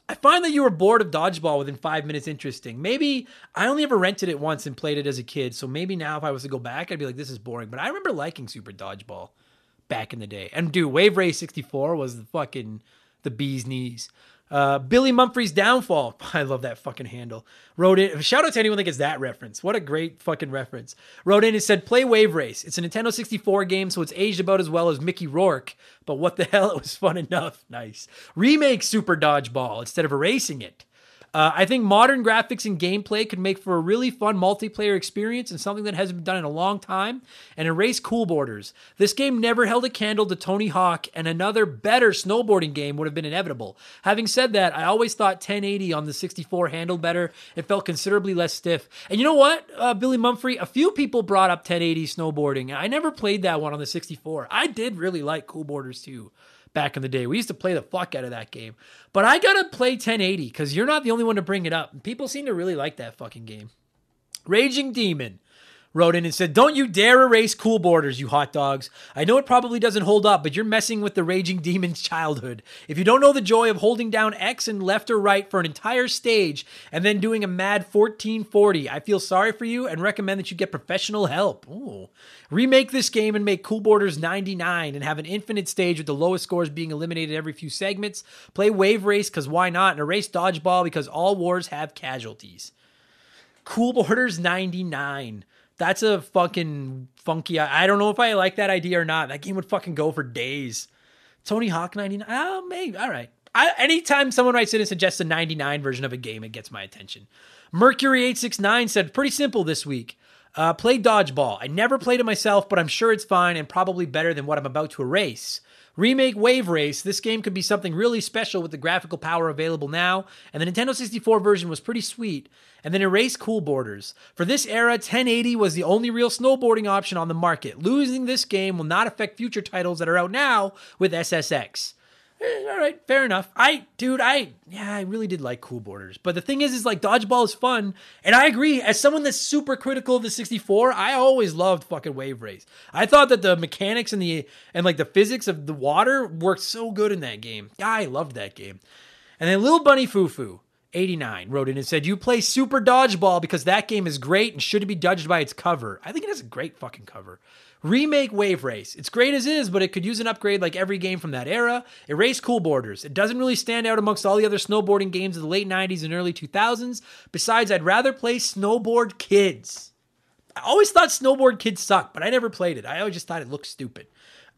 I find that you were bored of dodgeball within 5 minutes interesting. Maybe I only ever rented it once and played it as a kid. So maybe now if I was to go back, I'd be like, this is boring. But I remember liking Super Dodgeball back in the day. And dude, Wave Race 64 was the bee's knees. Billy Mumphrey's Downfall. I love that fucking handle. Wrote in, shout out to anyone that gets that reference. What a great fucking reference. Wrote in and said, play Wave Race. It's a Nintendo 64 game, so it's aged about as well as Mickey Rourke. But what the hell, it was fun enough. Nice. Remake Super Dodgeball instead of erasing it. I think modern graphics and gameplay could make for a really fun multiplayer experience and something that hasn't been done in a long time, and erase Cool Borders. This game never held a candle to Tony Hawk, and another better snowboarding game would have been inevitable. Having said that, I always thought 1080 on the 64 handled better. It felt considerably less stiff. And you know what, Billy Mumphrey? A few people brought up 1080 snowboarding. I never played that one on the 64. I did really like Cool Borders too. Back in the day, we used to play the fuck out of that game. But I gotta play 1080 because you're not the only one to bring it up. People seem to really like that fucking game. Raging Demon wrote in and said, don't you dare erase Cool Borders, you hot dogs. I know it probably doesn't hold up, but you're messing with the Raging Demon's childhood. If you don't know the joy of holding down X and left or right for an entire stage and then doing a mad 1440, I feel sorry for you and recommend that you get professional help. Ooh. Remake this game and make Cool Borders 99 and have an infinite stage with the lowest scores being eliminated every few segments. Play Wave Race because why not? And erase Dodgeball because all wars have casualties. Cool Borders 99. That's a fucking funky. I don't know if I like that idea or not. That game would fucking go for days. Tony Hawk 99. Oh, maybe. All right. Anytime someone writes in and suggests a 99 version of a game, it gets my attention. Mercury869 said, pretty simple this week. Play Dodgeball. I never played it myself, but I'm sure it's fine and probably better than what I'm about to erase. Remake Wave Race. This game could be something really special with the graphical power available now, and the Nintendo 64 version was pretty sweet. And then erase Cool Borders. For this era, 1080 was the only real snowboarding option on the market. Losing this game will not affect future titles that are out now with SSX. All right, fair enough. I really did like Cool Borders. But the thing is like Dodgeball is fun. And I agree, as someone that's super critical of the 64, I always loved fucking Wave Race. I thought that the mechanics and the physics of the water worked so good in that game. I loved that game. And then Lil Bunny Fufu 89 wrote in and said, you play Super Dodgeball because that game is great and shouldn't be judged by its cover. I think it has a great fucking cover. Remake Wave Race. It's great as is, but it could use an upgrade like every game from that era. Erase Cool Borders. It doesn't really stand out amongst all the other snowboarding games of the late 90s and early 2000s. Besides, I'd rather play Snowboard Kids. I always thought Snowboard Kids sucked, but I never played it. I always just thought it looked stupid.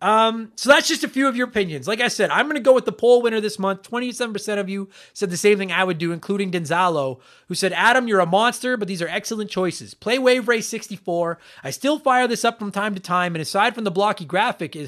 So that's just a few of your opinions. Like I said, I'm going to go with the poll winner this month. 27% of you said the same thing I would do, including Denzalo, who said, Adam, you're a monster, but these are excellent choices. Play Wave Race 64. I still fire this up from time to time, and aside from the blocky graphics, it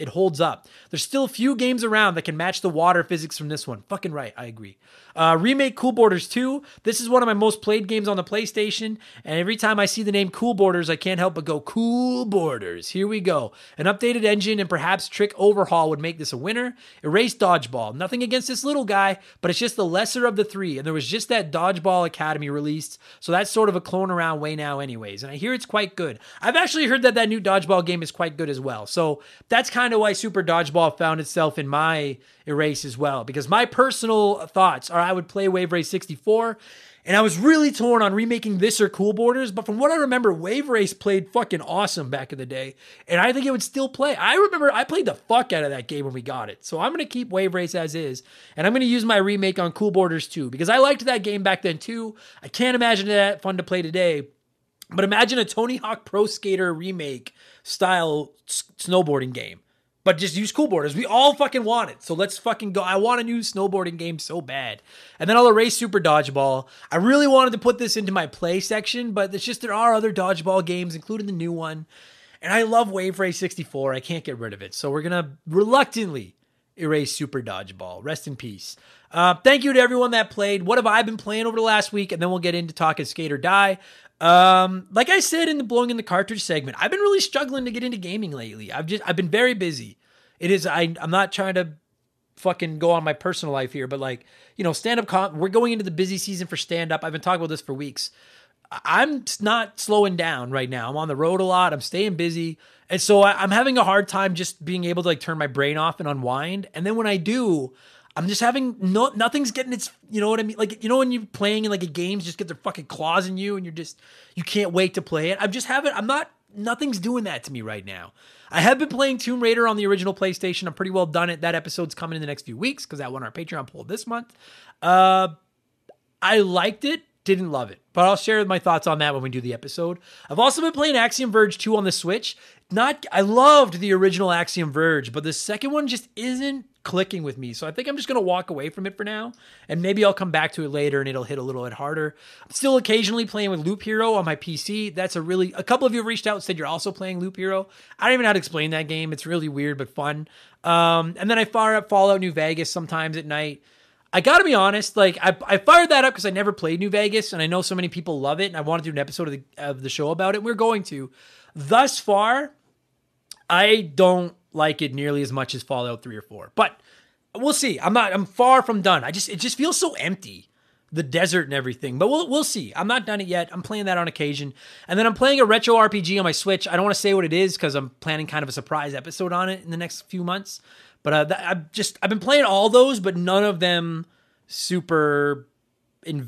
holds up. There's still a few games around that can match the water physics from this one. Fucking right, I agree. Remake Cool Borders 2. This is one of my most played games on the PlayStation, and every time I see the name Cool Borders, I can't help but go, Cool Borders. Here we go. An updated engine and perhaps trick overhaul would make this a winner. Erase Dodgeball. Nothing against this little guy, but it's just the lesser of the three, and there was just that Dodgeball Academy released, so that's sort of a clone around way now anyways, and I hear it's quite good. I've actually heard that new Dodgeball game is quite good as well, so that's kind of why Super Dodgeball found itself in my erase as well, because my personal thoughts are I would play Wave Race 64, and I was really torn on remaking this or Cool Borders, but from what I remember, Wave Race played fucking awesome back in the day, and I think it would still play. I remember I played the fuck out of that game when we got it, so I'm going to keep Wave Race as is, and I'm going to use my remake on Cool Borders too, because I liked that game back then too. I can't imagine that fun to play today, but imagine a Tony Hawk Pro Skater remake style snowboarding game. But just use Cool Borders. We all fucking want it. So let's fucking go. I want a new snowboarding game so bad. And then I'll erase Super Dodgeball. I really wanted to put this into my play section, but it's just there are other dodgeball games, including the new one. And I love Wave Race 64. I can't get rid of it. So we're going to reluctantly erase Super Dodgeball. Rest in peace. Thank you to everyone that played. What have I been playing over the last week? And then we'll get into talking Skate or Die. Like I said in the blowing in the cartridge segment, I've been really struggling to get into gaming lately. I've been very busy. I'm not trying to fucking go on my personal life here, but like, stand-up we're going into the busy season for stand-up. I've been talking about this for weeks. I'm not slowing down right now. I'm on the road a lot. I'm staying busy. And so I'm having a hard time just being able to like turn my brain off and unwind. And then when I do, I'm just having nothing's getting its, you know what I mean? Like, when you're playing in like a games just get their fucking claws in you and you can't wait to play it. Nothing's doing that to me right now. I have been playing Tomb Raider on the original PlayStation. I'm pretty well done it. That episode's coming in the next few weeks because that won our Patreon poll this month. I liked it, didn't love it, but I'll share my thoughts on that when we do the episode. I've also been playing Axiom Verge 2 on the Switch. I loved the original Axiom Verge, but the second one just isn't clicking with me. So I think I'm just going to walk away from it for now, and maybe I'll come back to it later and it'll hit a little bit harder. I'm still occasionally playing with Loop Hero on my PC. That's a couple of you have reached out and said you're also playing Loop Hero. I don't even know how to explain that game. It's really weird, but fun. And then I fire up Fallout New Vegas sometimes at night. I gotta be honest, like I fired that up because I never played New Vegas, and I know so many people love it, and I want to do an episode of the show about it. We're going to. Thus far, I don't like it nearly as much as Fallout 3 or 4, but we'll see. I'm far from done. It just feels so empty, the desert and everything, but we'll see. I'm not done it yet. I'm playing that on occasion. And then I'm playing a retro RPG on my Switch. I don't want to say what it is because I'm planning kind of a surprise episode on it in the next few months. But I've been playing all those, but none of them super I'm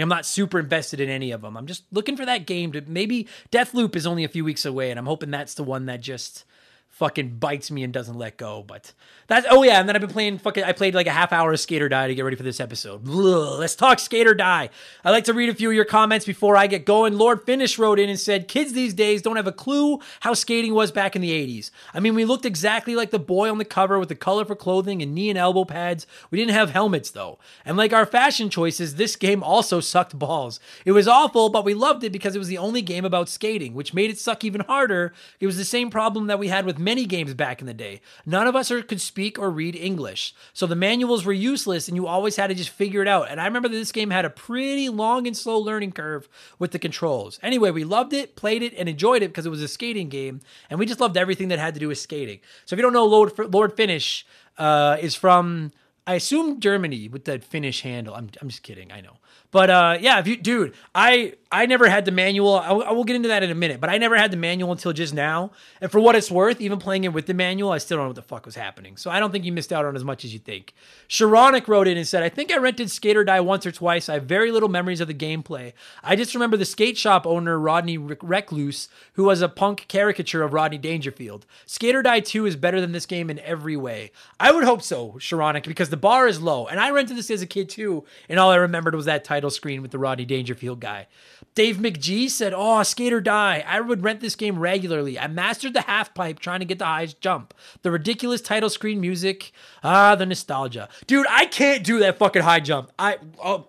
not super invested in any of them. I'm just looking for that game to maybe Deathloop is only a few weeks away, and I'm hoping that's the one that just fucking bites me and doesn't let go. But and then I've been playing I played like a half hour of Skate or Die to get ready for this episode. Ugh, let's talk Skate or Die. I like to read a few of your comments before I get going. Lord Finish wrote in and said, kids these days don't have a clue how skating was back in the 80s. I mean, we looked exactly like the boy on the cover with the colorful clothing and knee and elbow pads. We didn't have helmets though. And like our fashion choices, this game also sucked balls. It was awful, but we loved it because it was the only game about skating, which made it suck even harder. It was the same problem that we had with many games back in the day. None of us could speak or read English, so the manuals were useless and you always had to just figure it out. And I remember that this game had a pretty long and slow learning curve with the controls. Anyway, we loved it, played it, and enjoyed it because it was a skating game, and we just loved everything that had to do with skating. So if you don't know, Lord Finish is from, I assume, Germany with that Finnish handle. I'm just kidding, I know. But I never had the manual. I will get into that in a minute, but I never had the manual until just now. And for what it's worth, even playing it with the manual, I still don't know what the fuck was happening. So I don't think you missed out on as much as you think. Sharonic wrote in and said, I think I rented Skate or Die once or twice. I have very little memories of the gameplay. I just remember the skate shop owner, Rodney Recluse, who was a punk caricature of Rodney Dangerfield. Skate or Die 2 is better than this game in every way. I would hope so, Sharonic, because the bar is low. And I rented this as a kid too, and all I remembered was that title screen with the Rodney Dangerfield guy. Dave McGee said, "Oh, Skate or Die. I would rent this game regularly. I mastered the half pipe trying to get the highest jump. The ridiculous title screen music. The nostalgia. Dude, I can't do that fucking high jump. I'll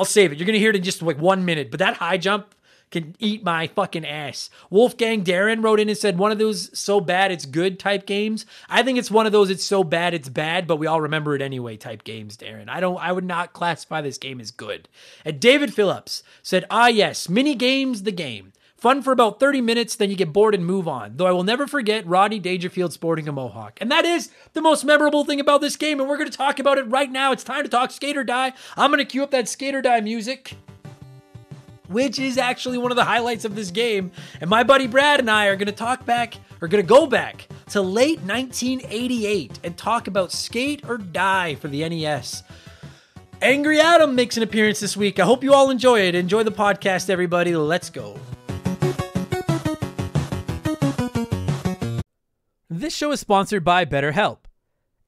save it. You're going to hear it in just like 1 minute. But that high jump can eat my fucking ass." Wolfgang Darren wrote in and said, "One of those so bad it's good type games." I think it's one of those it's so bad it's bad, but we all remember it anyway type games, Darren. I would not classify this game as good. And David Phillips said, yes, mini games, the game. Fun for about 30 minutes, then you get bored and move on. Though I will never forget Rodney Dangerfield sporting a mohawk. And that is the most memorable thing about this game, and we're going to talk about it right now. It's time to talk Skate or Die. I'm going to cue up that Skate or Die music, which is actually one of the highlights of this game. And my buddy Brad and I are going to go back to late 1988 and talk about Skate or Die for the NES. Angry Adam makes an appearance this week. I hope you all enjoy it. Enjoy the podcast, everybody. Let's go. This show is sponsored by BetterHelp.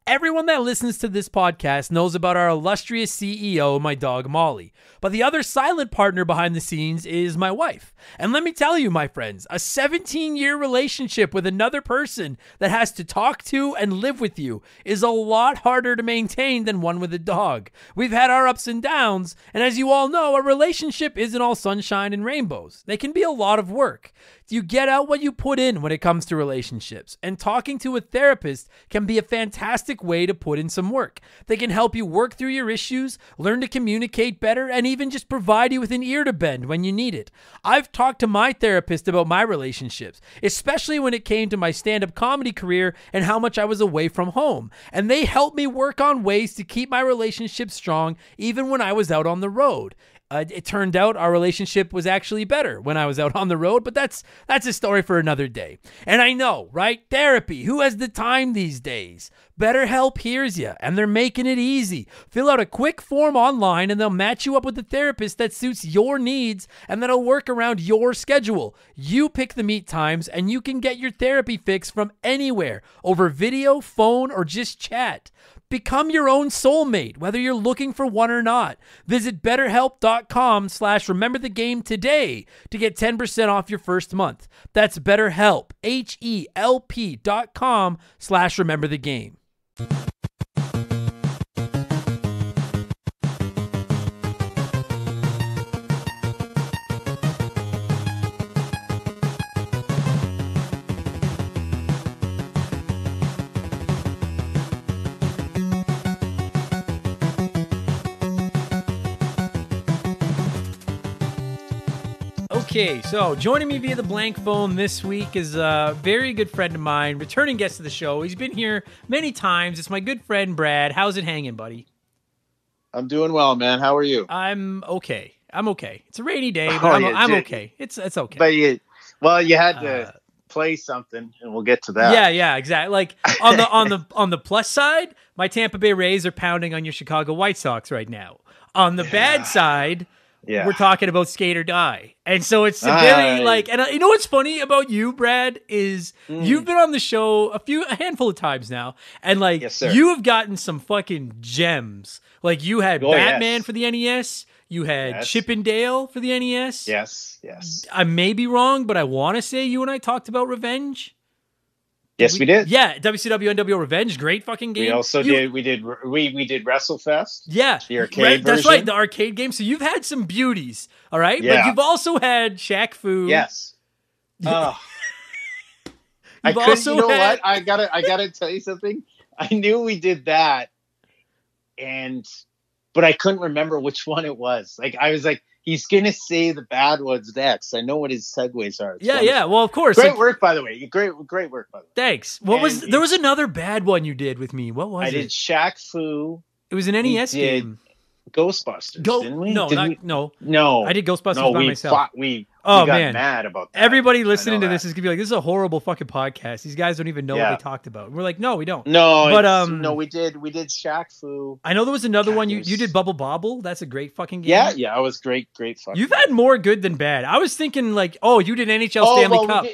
Everyone that listens to this podcast knows about our illustrious CEO, my dog Molly. But the other silent partner behind the scenes is my wife. And let me tell you, my friends, a 17-year relationship with another person that has to talk to and live with you is a lot harder to maintain than one with a dog. We've had our ups and downs, and as you all know, a relationship isn't all sunshine and rainbows. They can be a lot of work. You get out what you put in when it comes to relationships, and talking to a therapist can be a fantastic way to put in some work. They can help you work through your issues, learn to communicate better, and even just provide you with an ear to bend when you need it. I've talked to my therapist about my relationships, especially when it came to my stand-up comedy career and how much I was away from home, and they helped me work on ways to keep my relationship strong even when I was out on the road. It turned out our relationship was actually better when I was out on the road, but that's a story for another day. And I know, right? Therapy. Who has the time these days? BetterHelp hears you, and they're making it easy. Fill out a quick form online, and they'll match you up with a therapist that suits your needs, and that'll work around your schedule. You pick the meet times, and you can get your therapy fix from anywhere, over video, phone, or just chat. Become your own soulmate, whether you're looking for one or not. Visit BetterHelp.com/rememberthegame today to get 10% off your first month. That's BetterHelp, HELP.com/rememberthegame. Okay, so joining me via the blank phone this week is a very good friend of mine, returning guest to the show. He's been here many times. It's my good friend, Brad. How's it hanging, buddy? I'm doing well, man. How are you? I'm okay. It's a rainy day, but I'm okay. It's okay. But you had to play something, and we'll get to that. Yeah, exactly. Like on the plus side, my Tampa Bay Rays are pounding on your Chicago White Sox right now. On the bad side, we're talking about Skate or Die. And so it's very like, and you know what's funny about you, Brad, is you've been on the show a handful of times now. And like, you have gotten some fucking gems. Like you had Batman for the NES. You had Chip and Dale for the NES. Yes. I may be wrong, but I want to say you and I talked about Revenge. Yes, we did. Yeah, WCW NWO Revenge, great fucking game. We also did WrestleFest. Yeah, the arcade version. That's right, the arcade game. So you've had some beauties, all right. Yeah. But you've also had Shaq Fu. Yes. What? I gotta tell you something. I knew we did that, but I couldn't remember which one it was. Like I was like, he's gonna say the bad ones next. I know what his segues are. Yeah. Well, of course. Great work, by the way. Great work, by the way. Thanks. There was another bad one you did with me. What was it? I did Shaq Fu. It was an NES game. Ghostbusters, didn't we? No. No. I did Ghostbusters by myself. We got mad about that. Everybody listening to this is gonna be like, "This is a horrible fucking podcast. These guys don't even know what they talked about." And we're like, "No, we don't." No, but we did Shaq Fu. I know there was another one. You did Bubble Bobble. That's a great fucking game. Yeah, it was great fucking. You've had more good than bad. I was thinking like, oh, you did NHL Stanley Cup.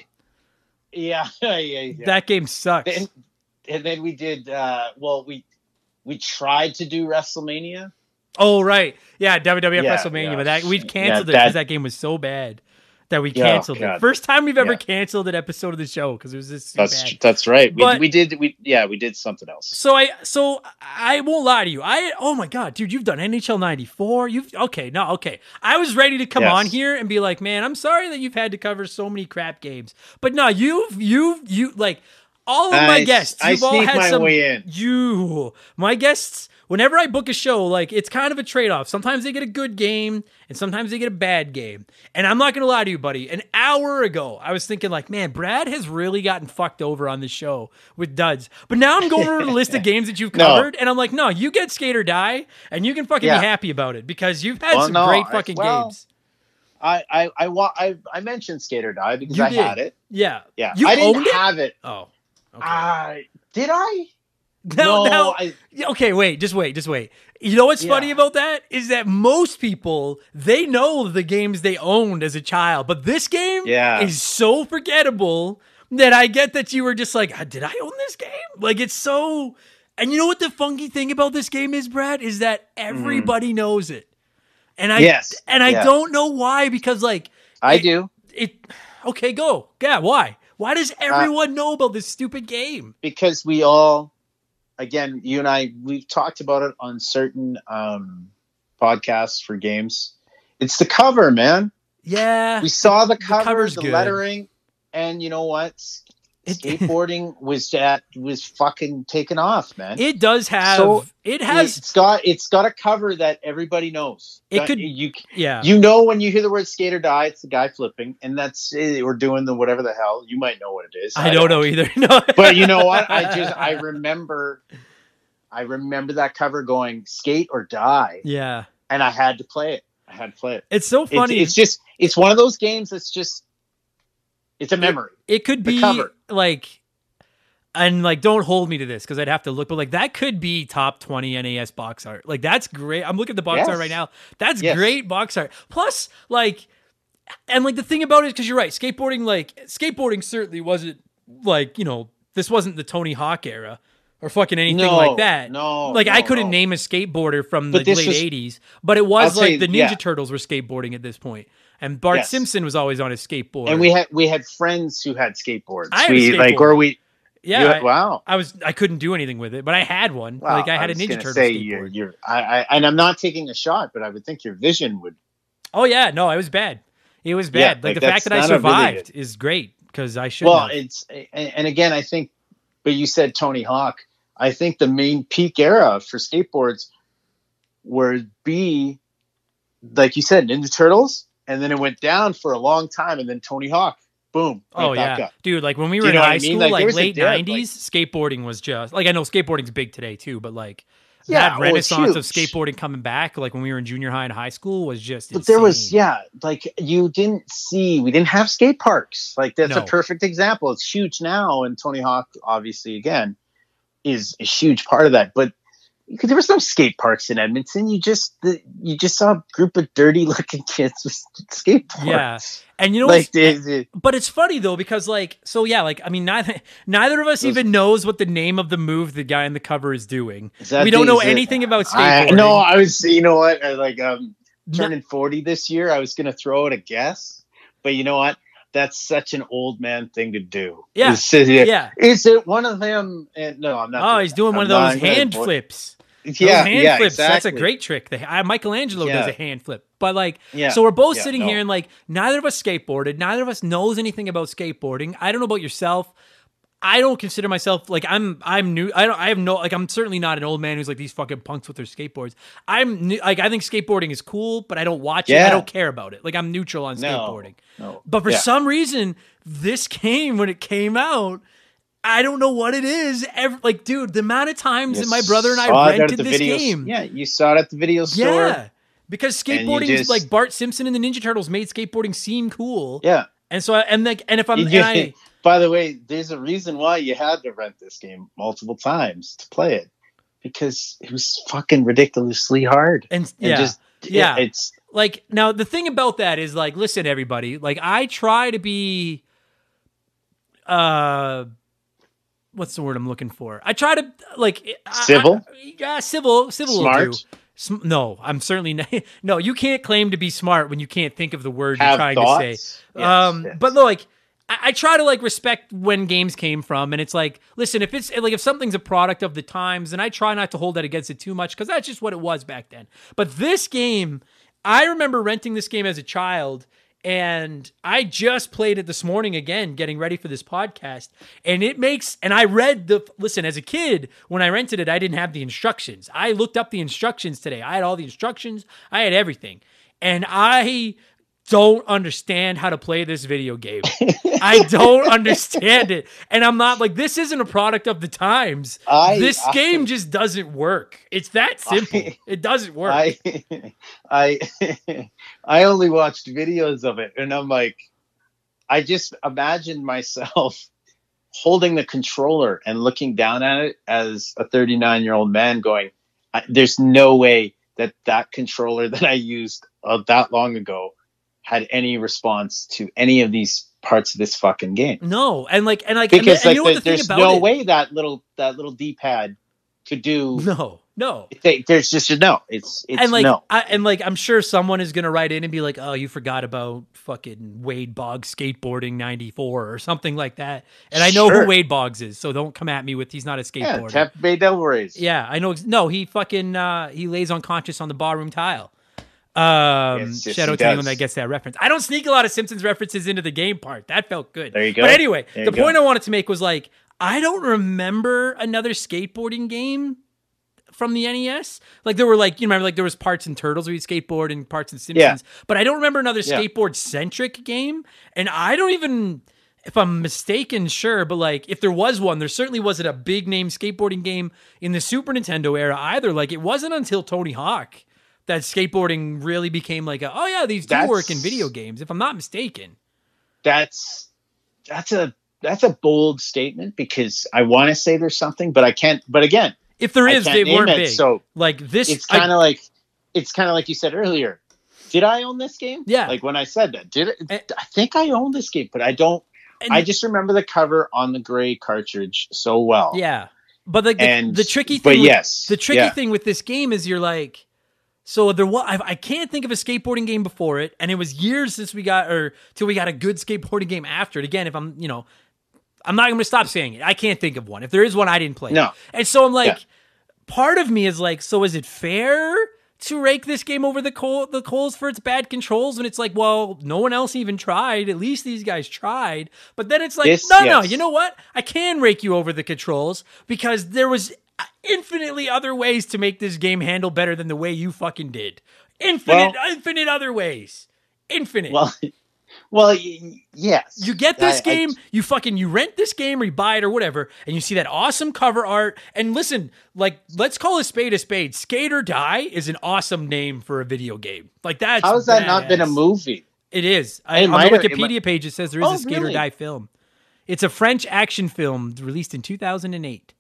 Yeah. That game sucks. And then we did. we tried to do WrestleMania. Oh, right. Yeah, WWF Yeah, WrestleMania, yeah. but that we've canceled it Yeah, because that game was so bad that we Yeah, canceled it. God. First time we've ever Yeah. canceled an episode of the show because it was this bad. That's right. But- We did something else. So I won't lie to you. Oh my god, dude, you've done NHL 94. Okay. I was ready to come Yes. on here and be like, man, I'm sorry that you've had to cover so many crap games. But no, you like all of my guests, I you've all sneak had my some way in. my guests, whenever I book a show, like it's kind of a trade-off. Sometimes they get a good game and sometimes they get a bad game. And I'm not going to lie to you, buddy. An hour ago, I was thinking like, man, Brad has really gotten fucked over on this show with duds. But now I'm going over the list of games that you've No. covered and I'm like, no, you get Skate or Die and you can fucking Yeah. be happy about it because you've had Well, some no, great fucking well, games. I mentioned Skate or Die because You I did. had it. Yeah. Yeah, You I owned didn't it? have it. Oh. Okay. Did I? Now, I- okay, wait, just wait. You know what's funny Yeah. about that is that most people, they know the games they owned as a child, but this game Yeah. is so forgettable that I get that you were just like, did I own this game? Like it's so, and you know what the funky thing about this game is, Brad, is that everybody knows it. And I Yes, I yes. don't know why, because like I do. Okay, go. Yeah, why? Why does everyone know about this stupid game? Because we all, again, you and I, we've talked about it on certain podcasts for games. It's the cover, man. Yeah. We saw the cover, cover's the good. lettering, and you know what? Skateboarding was fucking taken off, man. It does have. So, it has. It's got a cover that everybody knows. It could- you Yeah. you know when you hear the word Skate or Die, it's the guy flipping, and that's we're doing the whatever the hell. You might know what it is. I don't know either. No. But you know what? I remember that cover going Skate or Die, Yeah. and I had to play it. It's so funny. It's one of those games that's just it's a memory. It could the be cover. like, and like, don't hold me to this because I'd have to look, but like that could be top 20 NAS box art. Like that's great. I'm looking at the box Yes. art right now. That's Yes. great box art. Plus, like, and like the thing about it, because you're right, skateboarding certainly wasn't like, this wasn't the Tony Hawk era or fucking anything No, like that. no, Like I no, couldn't no. name a skateboarder from But the this late was- 80s, but it was I'll like say, the Ninja yeah. Turtles were skateboarding at this point. And Bart Yes. Simpson was always on his skateboard. And we had friends who had skateboards. I had a skateboard. Yeah, you had- wow. I couldn't do anything with it, but I had one. Wow, like I had a was Ninja gonna Turtle say skateboard. and I'm not taking a shot, but I would think your vision would. Oh yeah, no, it was bad. It was bad. Yeah, like the that's fact that I not a really survived is great because I should. Well, and again, I think, but you said Tony Hawk. I think the main peak era for skateboards would be, like you said, Ninja Turtles, and then it went down for a long time, and then Tony Hawk, boom, Oh back yeah, up. dude. Like when we Do were you in know what high I mean? school, Like, like there was a late dip, like- '90s, skateboarding was just like I know skateboarding's big today too, but like Yeah, that oh, it's renaissance of huge. skateboarding coming back, like when we were in junior high and high school, was just. But there was, insane. like we didn't have skate parks. Like that's No. a perfect example. It's huge now, and Tony Hawk, obviously, again, is a huge part of that. But there was no skate parks in Edmonton. You just saw a group of dirty looking kids with skateboards. Yeah. And you know, like what's- but it's funny though because like I mean neither of us even knows what the name of the move the guy in the cover is doing. We don't know anything about skateboarding. No, I was. You know what? Turning 40 this year, I was going to throw out a guess, but you know what? That's such an old man thing to do. Yeah. Is sit here, Yeah. Is it one of them? And no, I'm not. Oh, he's doing one of those hand flips. Those Yeah, hand yeah, flips. That's a exactly. great trick. Michelangelo does Yeah. a hand flip. But like, Yeah. so we're both Yeah, sitting no. here and like, neither of us skateboarded. Neither of us knows anything about skateboarding. I don't know about yourself. I don't consider myself like I'm new. I'm certainly not an old man who's like these fucking punks with their skateboards. I'm new, like, I think skateboarding is cool, but I don't watch it. I Yeah. don't care about it. Like I'm neutral on No, skateboarding. no. But for Yeah. some reason, this game, when it came out, I don't know what it is. Like, dude, the amount of times You that my brother and saw I it out rented at the this video- game. Yeah, you saw it at the video store. Yeah. Because And you skateboarding is just- like Bart Simpson and the Ninja Turtles made skateboarding seem cool. Yeah. And so, and if I'm, You- and I, by the way, there's a reason why you had to rent this game multiple times to play it, because it was fucking ridiculously hard. and And yeah, just, yeah. it's Like, now the thing about that is like, listen, everybody, like I try to be, what's the word I'm looking for? I try to like Civil? Yeah, civil Smart? will do. No, I'm certainly not. No, you can't claim to be smart when you can't think of the word Have you're trying thoughts? to say. Yes. But like, I try to like respect when games came from, and it's like, listen, if it's like if something's a product of the times, then I try not to hold that against it too much because that's just what it was back then. But this game, I remember renting this game as a child. And I just played it this morning again, getting ready for this podcast. And I read listen, as a kid, when I rented it, I didn't have the instructions. I looked up the instructions today. I had all the instructions. I had everything. And I don't understand how to play this video game. I don't understand it. And I'm not like, this isn't a product of the times. This game just doesn't work. It's that simple. It doesn't work. I only watched videos of it, and I'm like, I just imagined myself holding the controller and looking down at it as a 39-year-old man going, there's no way that controller that I used that long ago had any response to any of these parts of this fucking game. No, and because and you know what the thing there's about no it, way that little D-pad could do. No. There's just no. It's and like, no. I'm sure someone is gonna write in and be like, "Oh, you forgot about fucking Wade Boggs skateboarding '94 or something like that." And I know who Wade Boggs is, so don't come at me with he's not a skateboarder. Yeah, Tampa Bay Devil Rays. Yeah, I know. No, he fucking he lays unconscious on the ballroom tile. Yes, shout out to anyone that gets that reference. I don't sneak a lot of Simpsons references into the game part. That felt good. There you go. But anyway, the point I wanted to make was like, I don't remember another skateboarding game from the NES. Like there were like, you remember like there was parts in Turtles where you skateboard and parts in Simpsons, but I don't remember another skateboard centric game. And I don't even, if I'm mistaken, sure, but like if there was one, there certainly wasn't a big name skateboarding game in the Super Nintendo era either. Like it wasn't until Tony Hawk that skateboarding really became like these do work in video games, if I'm not mistaken. That's a bold statement because I want to say there's something, but I can't. But again, if there is, they weren't big. So like this, it's kind of like you said earlier. Did I own this game? Yeah. Like when I said that, I think I own this game, but I don't. I just remember the cover on the gray cartridge so well. Yeah, but like the tricky thing. The tricky thing with this game is you're like. So there was, I can't think of a skateboarding game before it, and it was years since till we got a good skateboarding game after it. Again, if I'm not going to stop saying it. I can't think of one. If there is one, I didn't play. No. And so I'm like, part of me is like, so is it fair to rake this game over the coals for its bad controls? And it's like, well, no one else even tried. At least these guys tried. But then it's like, no, you know what? I can rake you over the controls because there was infinitely other ways to make this game handle better than the way you fucking did. Infinite other ways. Infinite. Well, yes. You get this game, you rent this game or you buy it or whatever, and you see that awesome cover art. And listen, like, let's call a spade a spade. Skate or Die is an awesome name for a video game. Like that's how has that not been a movie? It is. On the Wikipedia page, it says there is a Skate or Die film. It's a French action film released in 2008.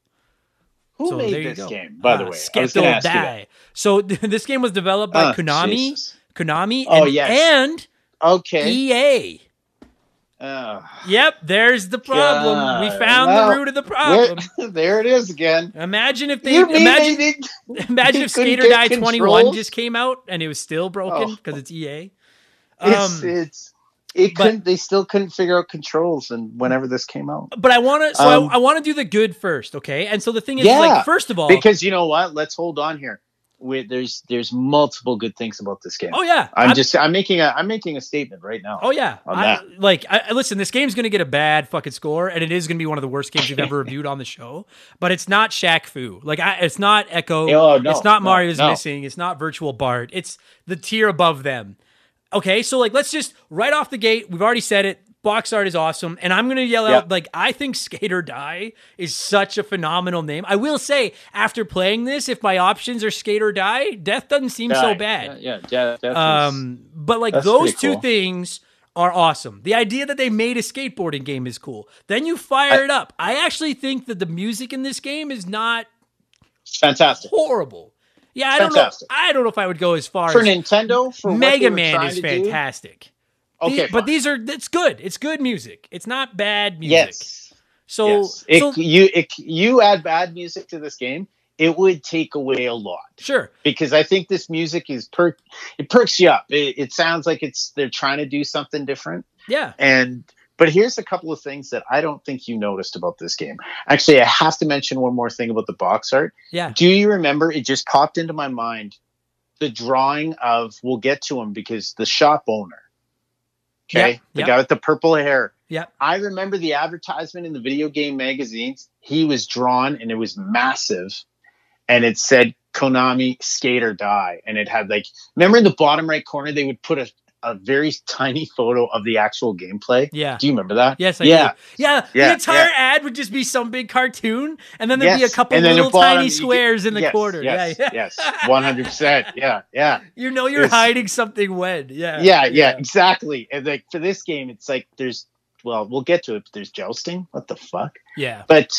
Who made this game, by the way? Skate or Die. So this game was developed by Konami. Jesus. Konami and EA. Yep, there's the problem. God. We found the root of the problem. There it is again. Imagine if imagine if Skate or Die 21 just came out and it was still broken because it's EA. They still couldn't figure out controls and whenever this came out. But I want to I want to do the good first, okay? And so the thing is like first of all, because you know what? Let's hold on here. There's multiple good things about this game. Oh yeah. I'm making a statement right now. Oh yeah. Listen, this game's going to get a bad fucking score and it is going to be one of the worst games we've ever reviewed on the show, but it's not Shaq Fu. Like it's not Echo, it's not Mario's Missing, it's not Virtual Bart. It's the tier above them. Okay, so like let's just right off the gate, we've already said it. Box art is awesome, and I'm gonna yell out like I think Skate or Die is such a phenomenal name. I will say after playing this, if my options are Skate or Die, Death doesn't seem so bad. But like those two things are awesome. The idea that they made a skateboarding game is cool. Then you fire it up. I actually think that the music in this game is not fantastic, horrible. Yeah, I don't know if I would go as far for as Nintendo. For Mega Man is fantastic. Okay, but it's good. It's good music. It's not bad music. Yes. So, Yes. You add bad music to this game, it would take away a lot. sure. Because I think this music is it perks you up. It sounds like they're trying to do something different. Yeah. But here's a couple of things that I don't think you noticed about this game. Actually, I have to mention one more thing about the box art. Yeah. Do you remember? It just popped into my mind. The drawing of, we'll get to him because the shop owner. Okay. Yep, The yep. guy with the purple hair. Yeah. I remember the advertisement in the video game magazines. He was drawn and it was massive. And it said Konami Skate or Die. And it had remember in the bottom right corner, they would put a very tiny photo of the actual gameplay. Yeah. Do you remember that? Yes, I yeah. do. Yeah, the entire ad would just be some big cartoon, and then there'd be a couple And then little at bottom, tiny squares in the yes, corner. Yes, yeah. yes, 100%. Yeah. You know you're hiding something when. Yeah, exactly. And for this game, it's we'll get to it, but there's jousting. What the fuck? Yeah. But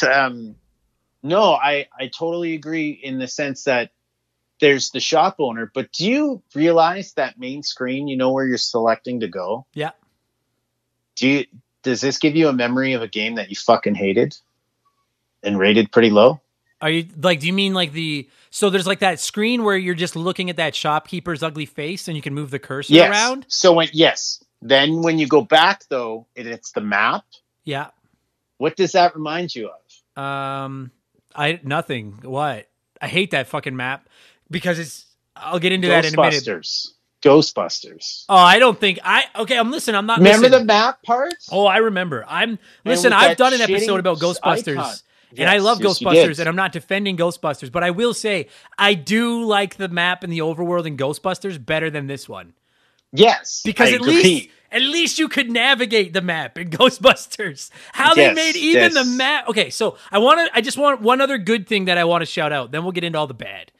no, I totally agree in the sense that there's the shop owner, but do you realize that main screen, where you're selecting to go? Yeah. Does this give you a memory of a game that you fucking hated and rated pretty low? Are you do you mean so there's that screen where you're just looking at that shopkeeper's ugly face and you can move the cursor around? So then when you go back though, it's the map. Yeah. What does that remind you of? Nothing. What? I hate that fucking map. Because I'll get into that in a minute. Ghostbusters. Oh, I don't think I'm listening. I'm not. Remember the map parts? Oh, I remember. I've done an episode about Ghostbusters, and I love Ghostbusters, and I'm not defending Ghostbusters, but I will say I do like the map in the overworld in Ghostbusters better than this one. Yes, because at least you could navigate the map in Ghostbusters. How they made even the map. Okay, so I just want one other good thing that I want to shout out. Then we'll get into all the bad.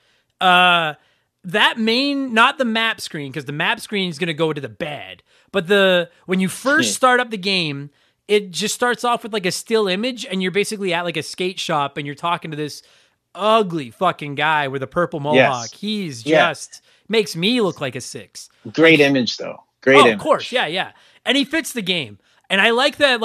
That not the map screen, because the map screen is going to go to the bad, but when you first start up the game, it just starts off with a still image, and you're basically at a skate shop, and you're talking to this ugly fucking guy with a purple mohawk. Yes. He's just makes me look like a 6. Great image though. Great image. Of course. Yeah. And he fits the game. And I like that,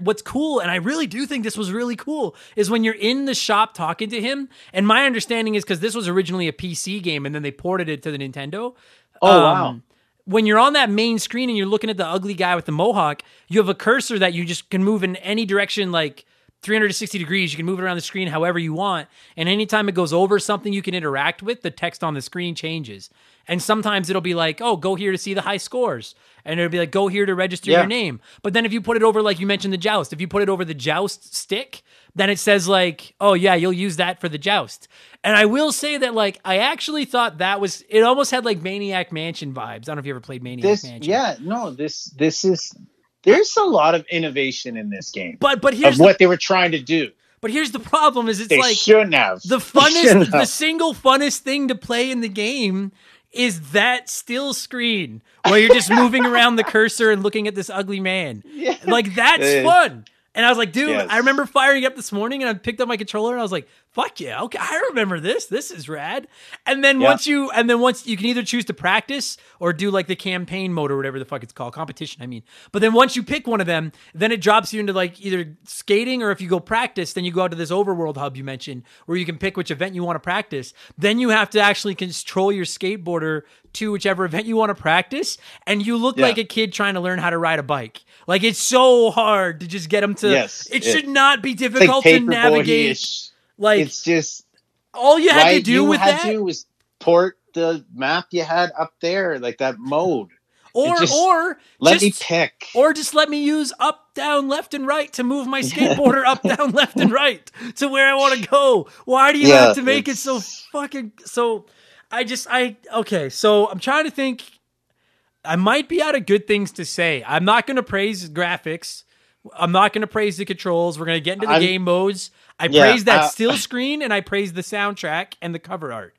what's cool, and I really do think this was really cool, is when you're in the shop talking to him, and my understanding is because this was originally a PC game, and then they ported it to the Nintendo. Oh, wow. When you're on that main screen and you're looking at the ugly guy with the mohawk, you have a cursor that you just can move in any direction, 360 degrees. You can move it around the screen however you want, and anytime it goes over something you can interact with, the text on the screen changes. And sometimes it'll be oh, go here to see the high scores. And it'll be go here to register your name. But then if you put it over, you mentioned the joust, if you put it over the joust stick, then it says oh yeah, you'll use that for the joust. And I will say that I actually thought it almost had Maniac Mansion vibes. I don't know if you ever played Maniac Mansion. Yeah, no, this is, there's a lot of innovation in this game. But here's what they were trying to do. But here's the problem is they shouldn't have. The single funnest thing to play in the game is that still screen where you're just moving around the cursor and looking at this ugly man. Yeah. That's fun. And I was like, dude, I remember firing up this morning and I picked up my controller and I was like, fuck yeah, okay, I remember this. This is rad. And then once you can either choose to practice or do the campaign mode or whatever the fuck it's called, competition, I mean. But then once you pick one of them, then it drops you into either skating, or if you go practice, then you go out to this overworld hub you mentioned where you can pick which event you want to practice. Then you have to actually control your skateboarder to whichever event you want to practice, and you look like a kid trying to learn how to ride a bike. It's so hard to just get them to. It should not be difficult to navigate. It's just all you had to do with that was port the map you had up there, that mode. Or let me pick. Or just let me use up, down, left, and right to move my skateboarder up, down, left, and to where I want to go. Why do you have to make it so fucking so? Okay, so I'm trying to think. I might be out of good things to say. I'm not going to praise graphics. I'm not going to praise the controls. We're going to get into the game modes. I praise that still screen, and I praise the soundtrack and the cover art.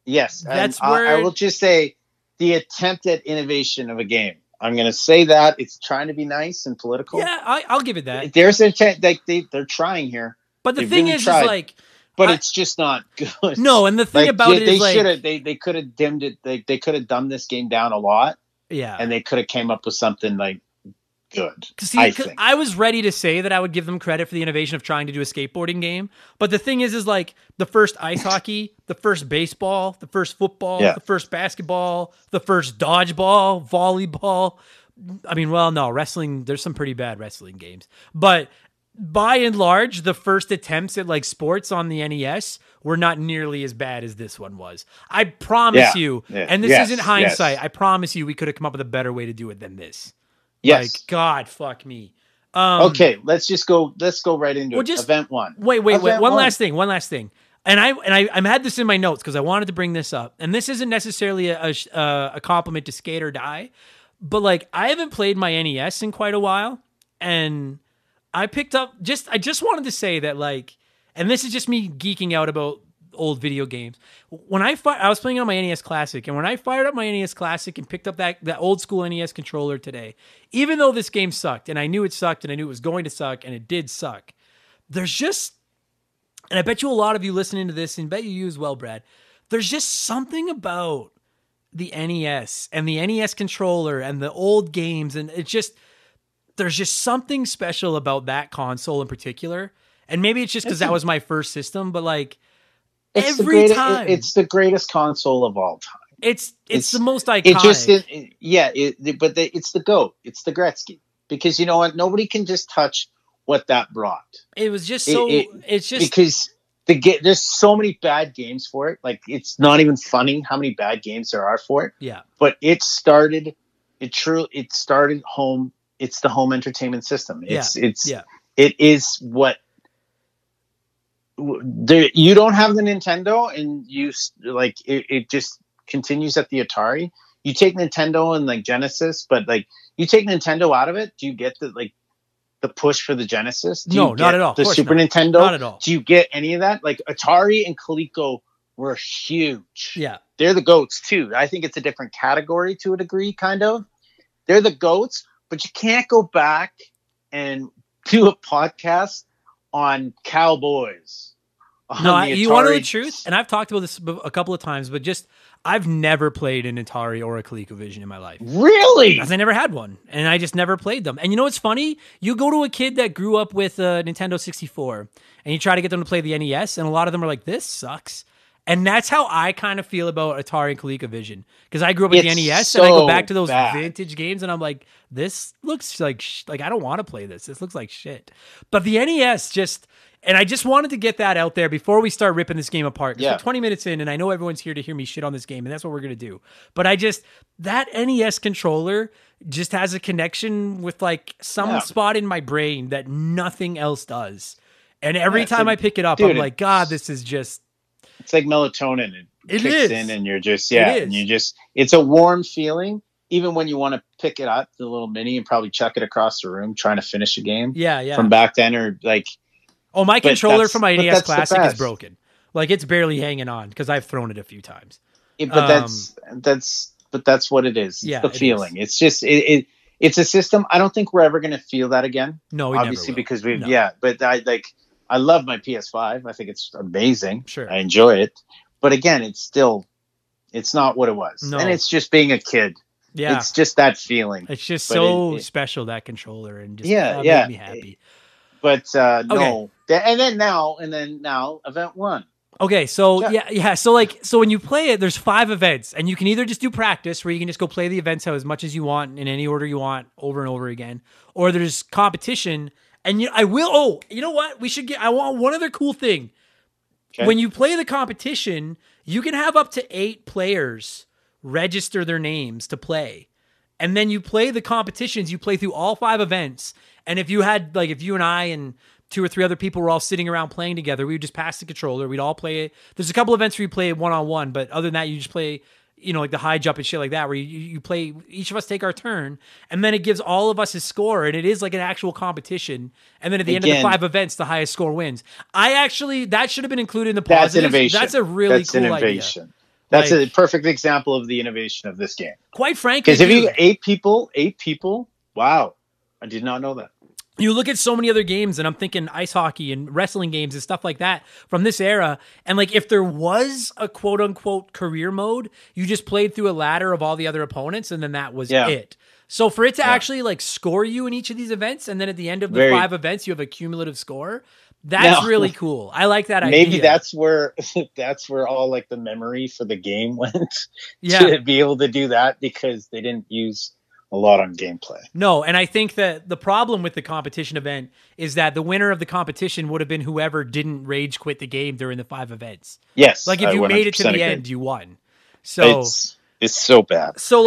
Yes, that's where I will just say the attempt at innovation of a game. I'm going to say that it's trying to be nice and political. Yeah, I'll give it that. There's a they're trying here. But the thing is but it's just not good. No, and the thing about it is they could have dimmed it. They could have dumbed this game down a lot. Yeah, and they could have came up with something good. See, I think. I was ready to say that I would give them credit for the innovation of trying to do a skateboarding game. But the thing is like the first ice hockey, the first baseball, the first football, the first basketball, the first dodgeball, volleyball. I mean, well, no, wrestling, there's some pretty bad wrestling games. But by and large, the first attempts at like sports on the NES were not nearly as bad as this one was. I promise you, and this isn't hindsight, I promise you we could have come up with a better way to do it than this. Yes. Like, God, fuck me. Okay, let's go right into it. Event 1. Wait. One last thing. And I had this in my notes because I wanted to bring this up. And this isn't necessarily a compliment to Skate or Die, but like I haven't played my NES in quite a while, and I picked up I just wanted to say that like, and this is just me geeking out about old video games. When I was playing on my NES Classic, and when I fired up my NES Classic and picked up that old school NES controller today, even though this game sucked, and I knew it sucked, and I knew it was going to suck, and it did suck, there's just, and I bet you a lot of you listening to this, and bet you as well, Brad, there's just something about the NES and the NES controller and the old games, and it's just, there's just something special about that console in particular. And maybe it's just because that was my first system, but like every time, it's the greatest console of all time. It's the most iconic. It's the GOAT. It's the Gretzky, because you know what? Nobody can just touch what that brought. It was just it's just because there's so many bad games for it. Like it's not even funny how many bad games there are for it. Yeah. But it started home. It's the home entertainment system. It is what you don't have the Nintendo, and you like it just continues at the Atari. You take Nintendo and like Genesis, but like you take Nintendo out of it, do you get the push for the Genesis? No, not at all. The Super Nintendo? Not at all. Do you get any of that? Like Atari and Coleco were huge. Yeah. They're the GOATs too. I think it's a different category to a degree, kind of. They're the GOATs, but you can't go back and do a podcast on Cowboys. No, you want to know the truth? And I've talked about this a couple of times, but just I've never played an Atari or a ColecoVision in my life. Really? Because I never had one, and I just never played them. And you know what's funny? You go to a kid that grew up with a Nintendo 64, and you try to get them to play the NES, and a lot of them are like, this sucks. And that's how I kind of feel about Atari and ColecoVision. Because I grew up with the NES, and I go back to those vintage games, and I'm like, this looks like I don't want to play this. This looks like shit. But the NES just... And I just wanted to get that out there before we start ripping this game apart. We're 20 minutes in, and I know everyone's here to hear me shit on this game, and that's what we're going to do. But that NES controller just has a connection with like some spot in my brain that nothing else does. And every time I pick it up, I'm like, God, this is just... It's like melatonin. It kicks in, and you're just, it's a warm feeling. Even when you want to pick it up, the little mini, and probably chuck it across the room trying to finish a game. Yeah. From back then, or like... Oh, my controller for my NES Classic is broken. Like it's barely hanging on because I've thrown it a few times. Yeah, but that's what it is. It's the feeling. It's just it's a system. I don't think we're ever going to feel that again. No, we obviously, never will. because but I love my PS5. I think it's amazing. Sure. I enjoy it. But again, it's not what it was. No. And it's just being a kid. Yeah. It's just that feeling. It's just so special, that controller, and just made me happy. But no. And then now, event 1. Okay, so yeah. So when you play it, there's 5 events, and you can either just do practice, where you can just go play the events out as much as you want in any order you want over and over again, or there's competition. And you know what? I want one other cool thing. Okay. When you play the competition, you can have up to 8 players register their names to play. And then you play the competitions, you play through all 5 events. And if you and I and 2 or 3 other people were all sitting around playing together, we would just pass the controller. We'd all play it. There's a couple events where you play one-on-one, but other than that, you just play, like the high jump and shit like that, where you play, each of us take our turn, and then it gives all of us a score, and it is like an actual competition. And then at the end of the 5 events, the highest score wins. that should have been included in the positives. That's innovation. That's a really cool innovation. Idea. That's a perfect example of the innovation of this game. Quite frankly, because if you 8 people, wow, I did not know that. You look at so many other games, and I'm thinking ice hockey and wrestling games and stuff like that from this era. And like, if there was a quote unquote career mode, you just played through a ladder of all the other opponents, and then that was it. So for it to actually like score you in each of these events, and then at the end of the 5 events, you have a cumulative score. That's really cool. I like that idea. Maybe that's where all like the memory for the game went. To be able to do that, because they didn't use a lot on gameplay. No, and I think that the problem with the competition event is that the winner of the competition would have been whoever didn't rage quit the game during the 5 events. Yes. Like if you made it to the end, you won. So it's so bad. So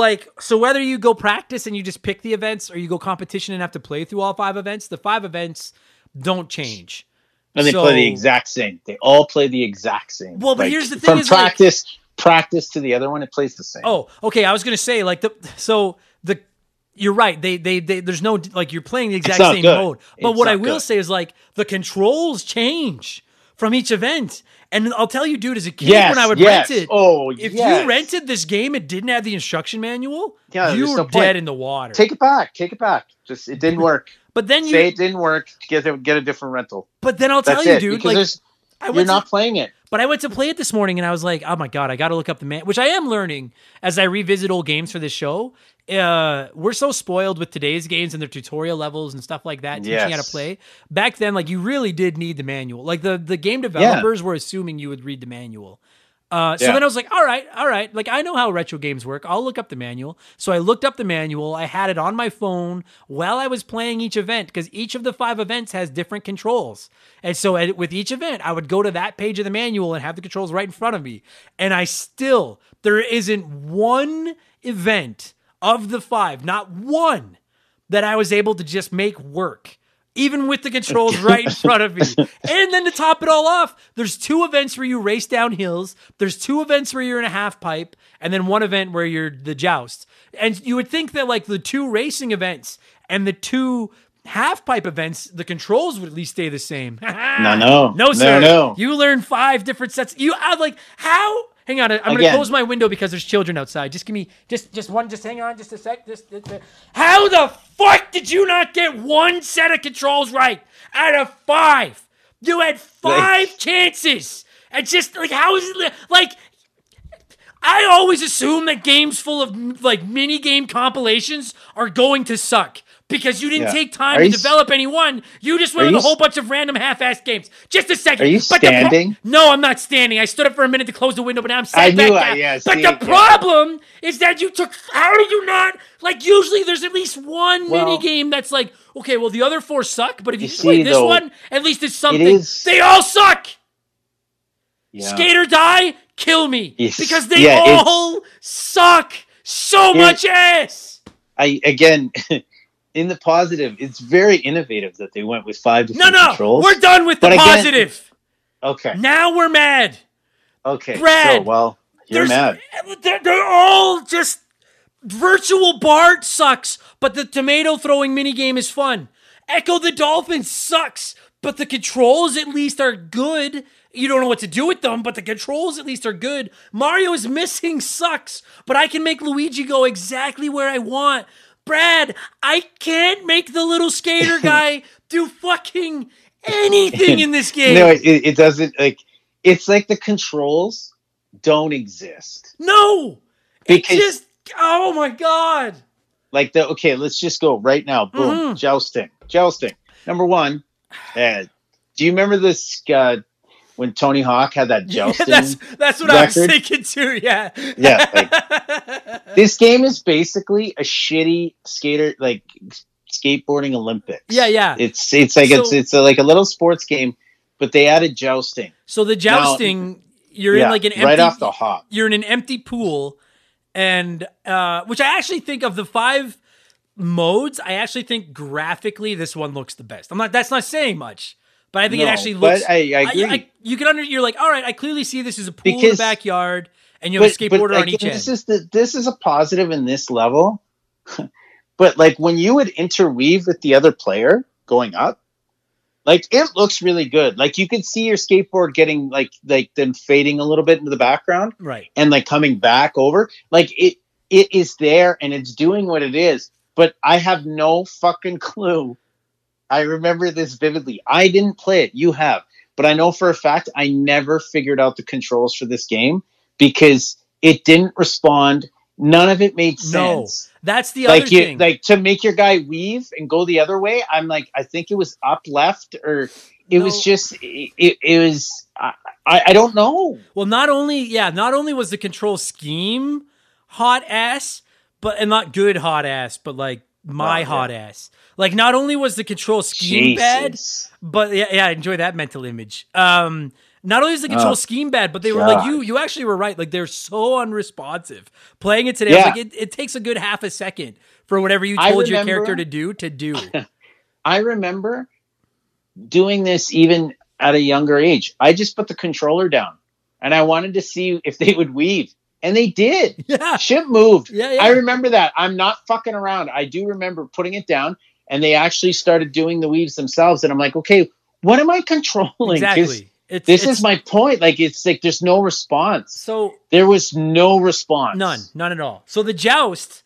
whether you go practice and you just pick the events, or you go competition and have to play through all 5 events, the 5 events don't change. And they play the exact same. They all play the exact same. Well, but here's the thing: from practice to the other one, it plays the same. Oh, okay. I was gonna say you're right. They there's no like you're playing the exact same mode. But what I will say is like the controls change from each event. And I'll tell you, dude, as a kid, when I would rent it, if you rented this game and didn't have the instruction manual, you were dead in the water. Take it back. Just it didn't work. But then say it didn't work. Get a different rental. But then I'll tell you, dude, because you're not playing it. But I went to play it this morning, and I was like, oh my god, I got to look up the which I am learning as I revisit old games for this show. We're so spoiled with today's games and their tutorial levels and stuff like that, teaching how to play. Back then, like, you really did need the manual. Like the game developers were assuming you would read the manual. So then I was like, all right. Like, I know how retro games work. I'll look up the manual. So I looked up the manual. I had it on my phone while I was playing each event, because each of the 5 events has different controls. And so with each event, I would go to that page of the manual and have the controls right in front of me. And there isn't one event of the 5, not one, that I was able to just make work, even with the controls right in front of me. And then to top it all off, there's 2 events where you race down hills. There's 2 events where you're in a half pipe, and then 1 event where you're the joust. And you would think that like the 2 racing events and the 2 half pipe events, the controls would at least stay the same. No, sir. No. You learn 5 different sets. How? Hang on, I'm going to close my window because there's children outside. Just give me, just hang on just a sec. How the fuck did you not get 1 set of controls right out of 5? You had 5 chances. And just, like, how is it, like, I always assume that games full of, like, mini-game compilations are going to suck. Because you didn't take time to develop any one. You just went with a whole bunch of random half-assed games. Just a second. Are you standing? No, I'm not standing. I stood up for a minute to close the window, but now I'm sat back down. But the problem is that you took... How do you not... Like, usually there's at least one mini game that's like, okay, well, the other 4 suck, but if you play this one, at least it's something. They all suck! Yeah. Skate or die, kill me. Because they all suck so much ass! In the positive, it's very innovative that they went with 5 different controls. We're done with the positive. Okay. Now we're mad. Okay. Brad, you're mad. They're all just... Virtual Bart sucks, but the tomato throwing minigame is fun. Echo the Dolphin sucks, but the controls at least are good. You don't know what to do with them, but the controls at least are good. Mario is Missing sucks, but I can make Luigi go exactly where I want. Brad, I can't make the little skater guy do fucking anything in this game. No, it doesn't. Like, it's like the controls don't exist. No, because oh my god. Like let's just go right now. Boom, jousting. Number 1. Do you remember this? When Tony Hawk had that jousting, that's what I was thinking too. Yeah. This game is basically a shitty skateboarding Olympics. Yeah. It's like a little sports game, but they added jousting. So the jousting, you're in like an empty, right off the hop. You're in an empty pool, and which I actually think of the 5 modes, I actually think graphically this one looks the best. That's not saying much. But I think it actually looks... But I agree. You're like, all right, I clearly see this as a pool in the backyard, and you have a skateboarder on each end. This is a positive in this level. But like when you would interweave with the other player going up, like it looks really good. Like you could see your skateboard getting like them fading a little bit into the background. Right. And like coming back over. Like it is there and it's doing what it is. But I have no fucking clue. I remember this vividly. I didn't play it. You have. But I know for a fact I never figured out the controls for this game because it didn't respond none of it made No, sense. that's the other thing. Like to make your guy weave and go the other way. I'm like, I think it was up left or it was just, it was, I don't know. Well, not only was the control scheme hot ass, and not good hot ass, but like hot ass. Like not only was the control scheme bad, but I enjoy that mental image. Not only is the control scheme bad, but they were like, you actually were right. Like they're so unresponsive. Playing it today, I was like, it takes a good half a second for whatever you told your character to do. I remember doing this even at a younger age. I just put the controller down and I wanted to see if they would weave. And they did. Yeah. Ship moved. Yeah. I remember that. I'm not fucking around. I do remember putting it down and they actually started doing the weaves themselves. And I'm like, okay, what am I controlling? Exactly. This is my point. Like, it's like there's no response. So there was no response. None at all. So the joust,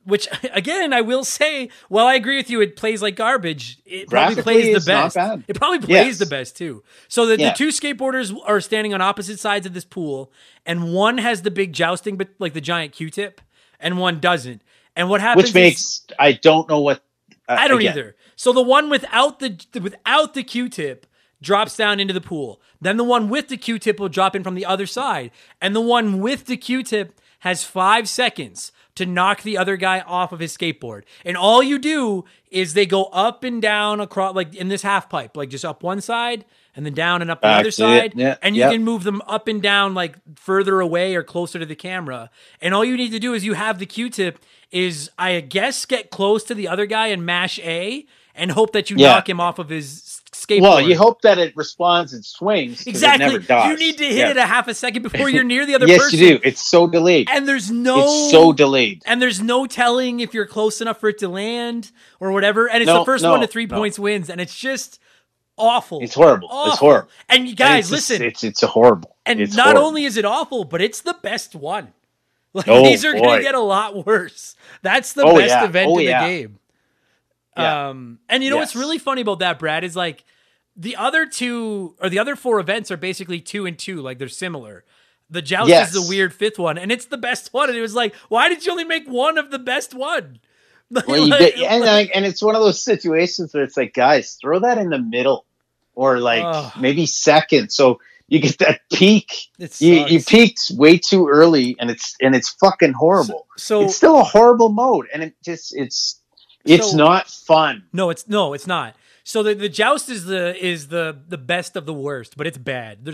which again, I will say, while I agree with you, it plays like garbage. It probably plays the best. Not bad. It probably plays the best too. So the two skateboarders are standing on opposite sides of this pool, and one has the big jousting, but like the giant Q-tip, and one doesn't. And what happens? Which makes I don't know what. I don't either. So the one without the Q-tip drops down into the pool. Then the one with the Q-tip will drop in from the other side. And the one with the Q-tip has 5 seconds to knock the other guy off of his skateboard. And all you do is they go up and down across, like in this half pipe, like just up one side and then down and up the other side. And you can move them up and down like further away or closer to the camera. And all you need to do is you have the Q-tip is, I guess, get close to the other guy and mash A and hope that you knock him off of his skateboard. Well, you hope that it responds and swings. Exactly. It never does. You need to hit it a half a second before you're near the other yes, person. Yes, you do. It's so delayed. And it's so delayed. And there's no telling if you're close enough for it to land or whatever. And it's the first one to 3 points wins. And it's just awful. It's horrible. Awful. It's horrible. And you guys, listen. It's a horrible. And it's not horrible. only is it awful, but it's the best one. Like these are going to get a lot worse. That's the best event in the game. Yeah. And you know what's really funny about that, Brad, is like the other 4 events are basically 2 and 2, like they're similar. The joust is the weird 5th one, and it's the best one. And it was like, why did you only make one of the best one? Well, and it's one of those situations where it's like, guys, throw that in the middle or like maybe second, so you get that peak. You peaked way too early, and it's fucking horrible. So it's still a horrible mode, and it's not fun. No, it's not. So the joust is the best of the worst, but it's bad.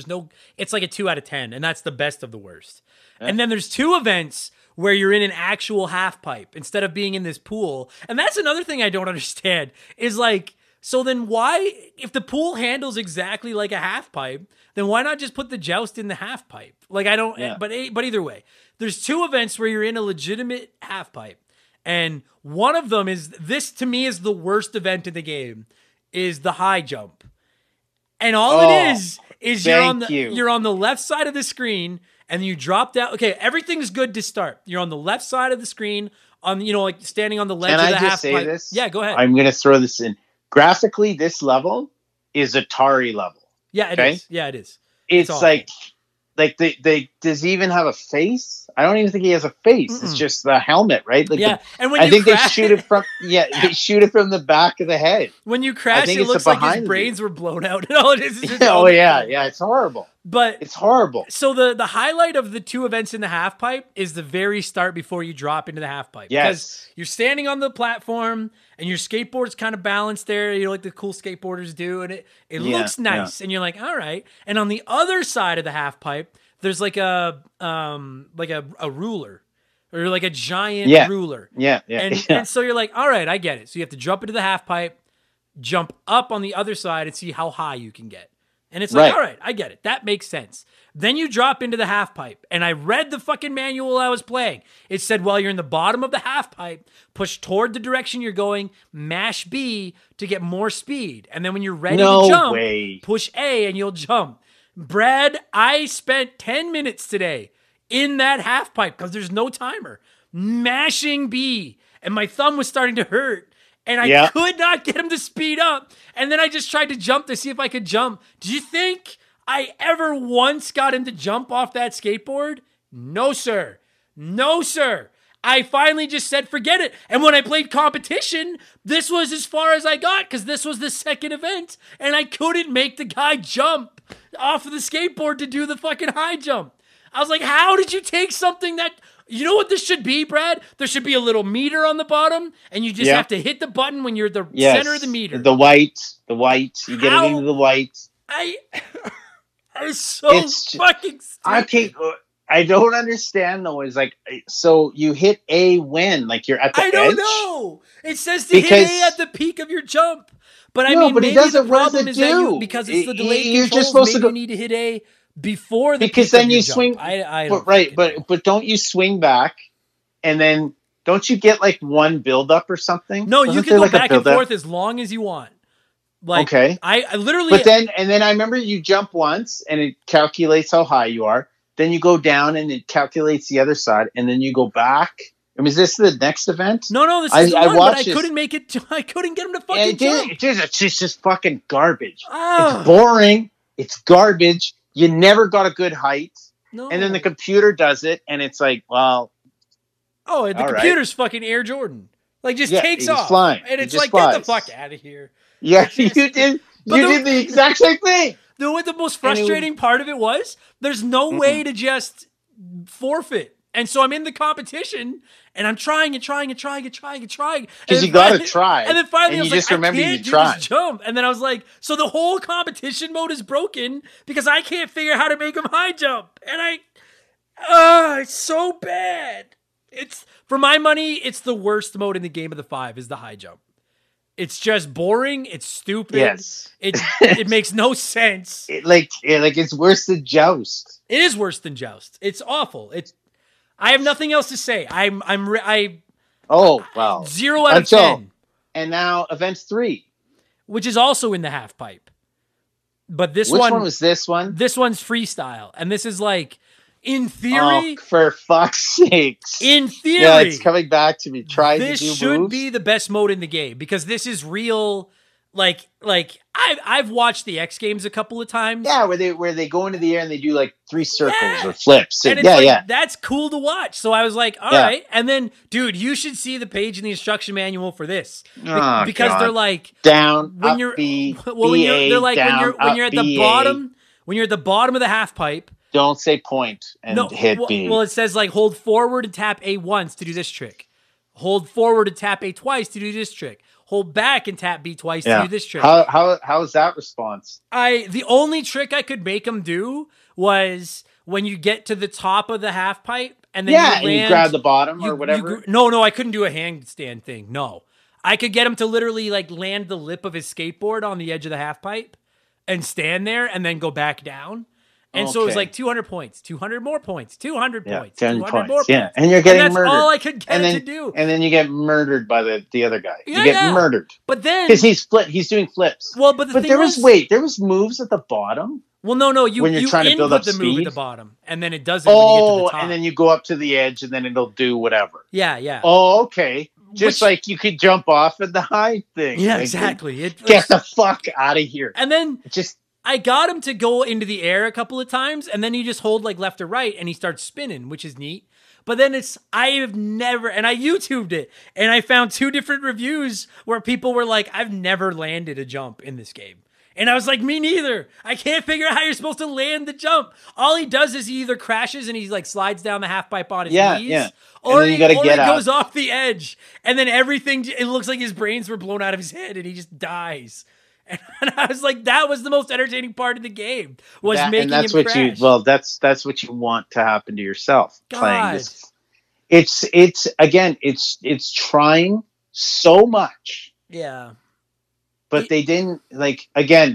It's like a 2 out of 10, and that's the best of the worst. Yeah. And then there's 2 events where you're in an actual half pipe instead of being in this pool. And that's another thing I don't understand is like, so then why, if the pool handles exactly like a half pipe, then why not just put the joust in the half pipe? Like I don't, but either way, there's 2 events where you're in a legitimate half pipe. And one of them is, this to me is the worst event in the game, is the high jump. And all it is you're on the left side of the screen and you drop down. Okay, everything's good to start. You're on the left side of the screen, on like standing on the ledge of the half pipe. This? Yeah, go ahead. I'm going to throw this in. Graphically, this level is Atari level. Yeah, it is. Yeah, it is. It's like does he even have a face? I don't even think he has a face. Mm-mm. It's just the helmet, right? Like and when I think they shoot it from they shoot it from the back of the head. When you crash, it looks like his brains were blown out. And all it is just it's horrible. But it's horrible. So the highlight of the 2 events in the half pipe is the very start before you drop into the half pipe. Yes. Because you're standing on the platform and your skateboard's kind of balanced there, like the cool skateboarders do, and it looks nice. And you're like, all right. And on the other side of the half pipe, there's like a ruler or like a giant ruler. And so you're like, all right, I get it. So you have to jump into the half pipe, jump up on the other side and see how high you can get. And it's like, all right, I get it. That makes sense. Then you drop into the half pipe. And I read the fucking manual I was playing. It said, while you're in the bottom of the half pipe, push toward the direction you're going, mash B to get more speed. And then when you're ready to jump, push A and you'll jump. Brad, I spent 10 minutes today in that half pipe because there's no timer, mashing B. And my thumb was starting to hurt. And I could not get him to speed up. And then I just tried to jump to see if I could jump. Do you think I ever once got him to jump off that skateboard? No, sir. No, sir. I finally just said, forget it. And when I played competition, this was as far as I got because this was the second event and I couldn't make the guy jump off of the skateboard to do the fucking high jump. I was like, how did you take something that, you know what this should be, Brad? There should be a little meter on the bottom and you just have to hit the button when you're the center of the meter. The white, you get it into the white. I was so fucking stupid. I don't understand though. It's like, so you hit A when? Like you're at the edge? I don't know. It says to hit A at the peak of your jump. But I mean, maybe the problem is that because it's the delayed controls, maybe you need to hit A before the peak because then of you your swing. Jump. I don't but don't you swing back and then don't you get like one build up or something? No, you can go back and forth as long as you want. Like, okay. I literally. But then I remember you jump once and it calculates how high you are. Then you go down and it calculates the other side, and then you go back. I mean, is this the next event? No, this is the one, but I couldn't make it. I couldn't get him to fucking jump. It's just fucking garbage. It's boring. It's garbage. You never got a good height. No. And then the computer does it, and it's like, well. Oh, the computer's fucking Air Jordan. Like, just takes off. Flying. And it's like, get the fuck out of here. Yeah, you did. You did the exact same thing. You know what the most frustrating part of it was? There's no way to just forfeit. And so I'm in the competition, and I'm trying. Because you got to try. And then finally I was like, remember I can't do this jump. And then I was like, so the whole competition mode is broken because I can't figure out how to make him high jump. And it's so bad. For my money, it's the worst mode in the game of the 5 is the high jump. It's just boring. It's stupid. Yes. It makes no sense. It's worse than Joust. It is worse than Joust. It's awful. I have nothing else to say. Oh, wow. 0 out of 10. And now event 3. Which is also in the half pipe. But Which one was this one? This one's freestyle. And this is like, in theory. Oh, for fuck's sakes. In theory. Yeah, it's coming back to me. This should be the best mode in the game because this is real. Like I've watched the X Games a couple of times. Yeah, where they go into the air and they do like 3 circles or flips. And it's that's cool to watch. So I was like, all right. And then, dude, you should see the page in the instruction manual for this because they're like down when up, you're B, they're like down, when you're at the bottom of the half pipe. Don't say point and hit B. Well, it says like hold forward and tap A once to do this trick. Hold forward and tap A twice to do this trick. Hold back and tap B twice to do this trick. How is that response? The only trick I could make him do was when you get to the top of the half pipe and then you grab the bottom or whatever. No, I couldn't do a handstand thing. No, I could get him to literally like land the lip of his skateboard on the edge of the half pipe and stand there and then go back down. And so it was like 200 points, 200 more points, 200 points, 200 more points. Yeah, and you're getting murdered. That's all I could get him to do. And then you get murdered by the other guy. You get murdered. But then because he's doing flips. Well, but there was moves at the bottom. Well, no, when you're trying to build up the speed. Move at the bottom, and then it does it when you get to the top. And then you go up to the edge, and then it'll do whatever. Yeah. Oh, okay. Just like you could jump off at the high thing. Yeah, exactly. Get the fuck out of here. And then I got him to go into the air a couple of times, and then you just hold like left or right, and he starts spinning, which is neat. But then I have never, and I YouTubed it, and I found 2 different reviews where people were like, I've never landed a jump in this game. And I was like, me neither. I can't figure out how you're supposed to land the jump. All he does is he either crashes and he like slides down the half pipe on his knees, or he goes off the edge. And then it looks like his brains were blown out of his head and he just dies. And I was like, that was the most entertaining part of the game making him crash. That's what you want to happen to yourself playing this. It's trying so much. Yeah. But they didn't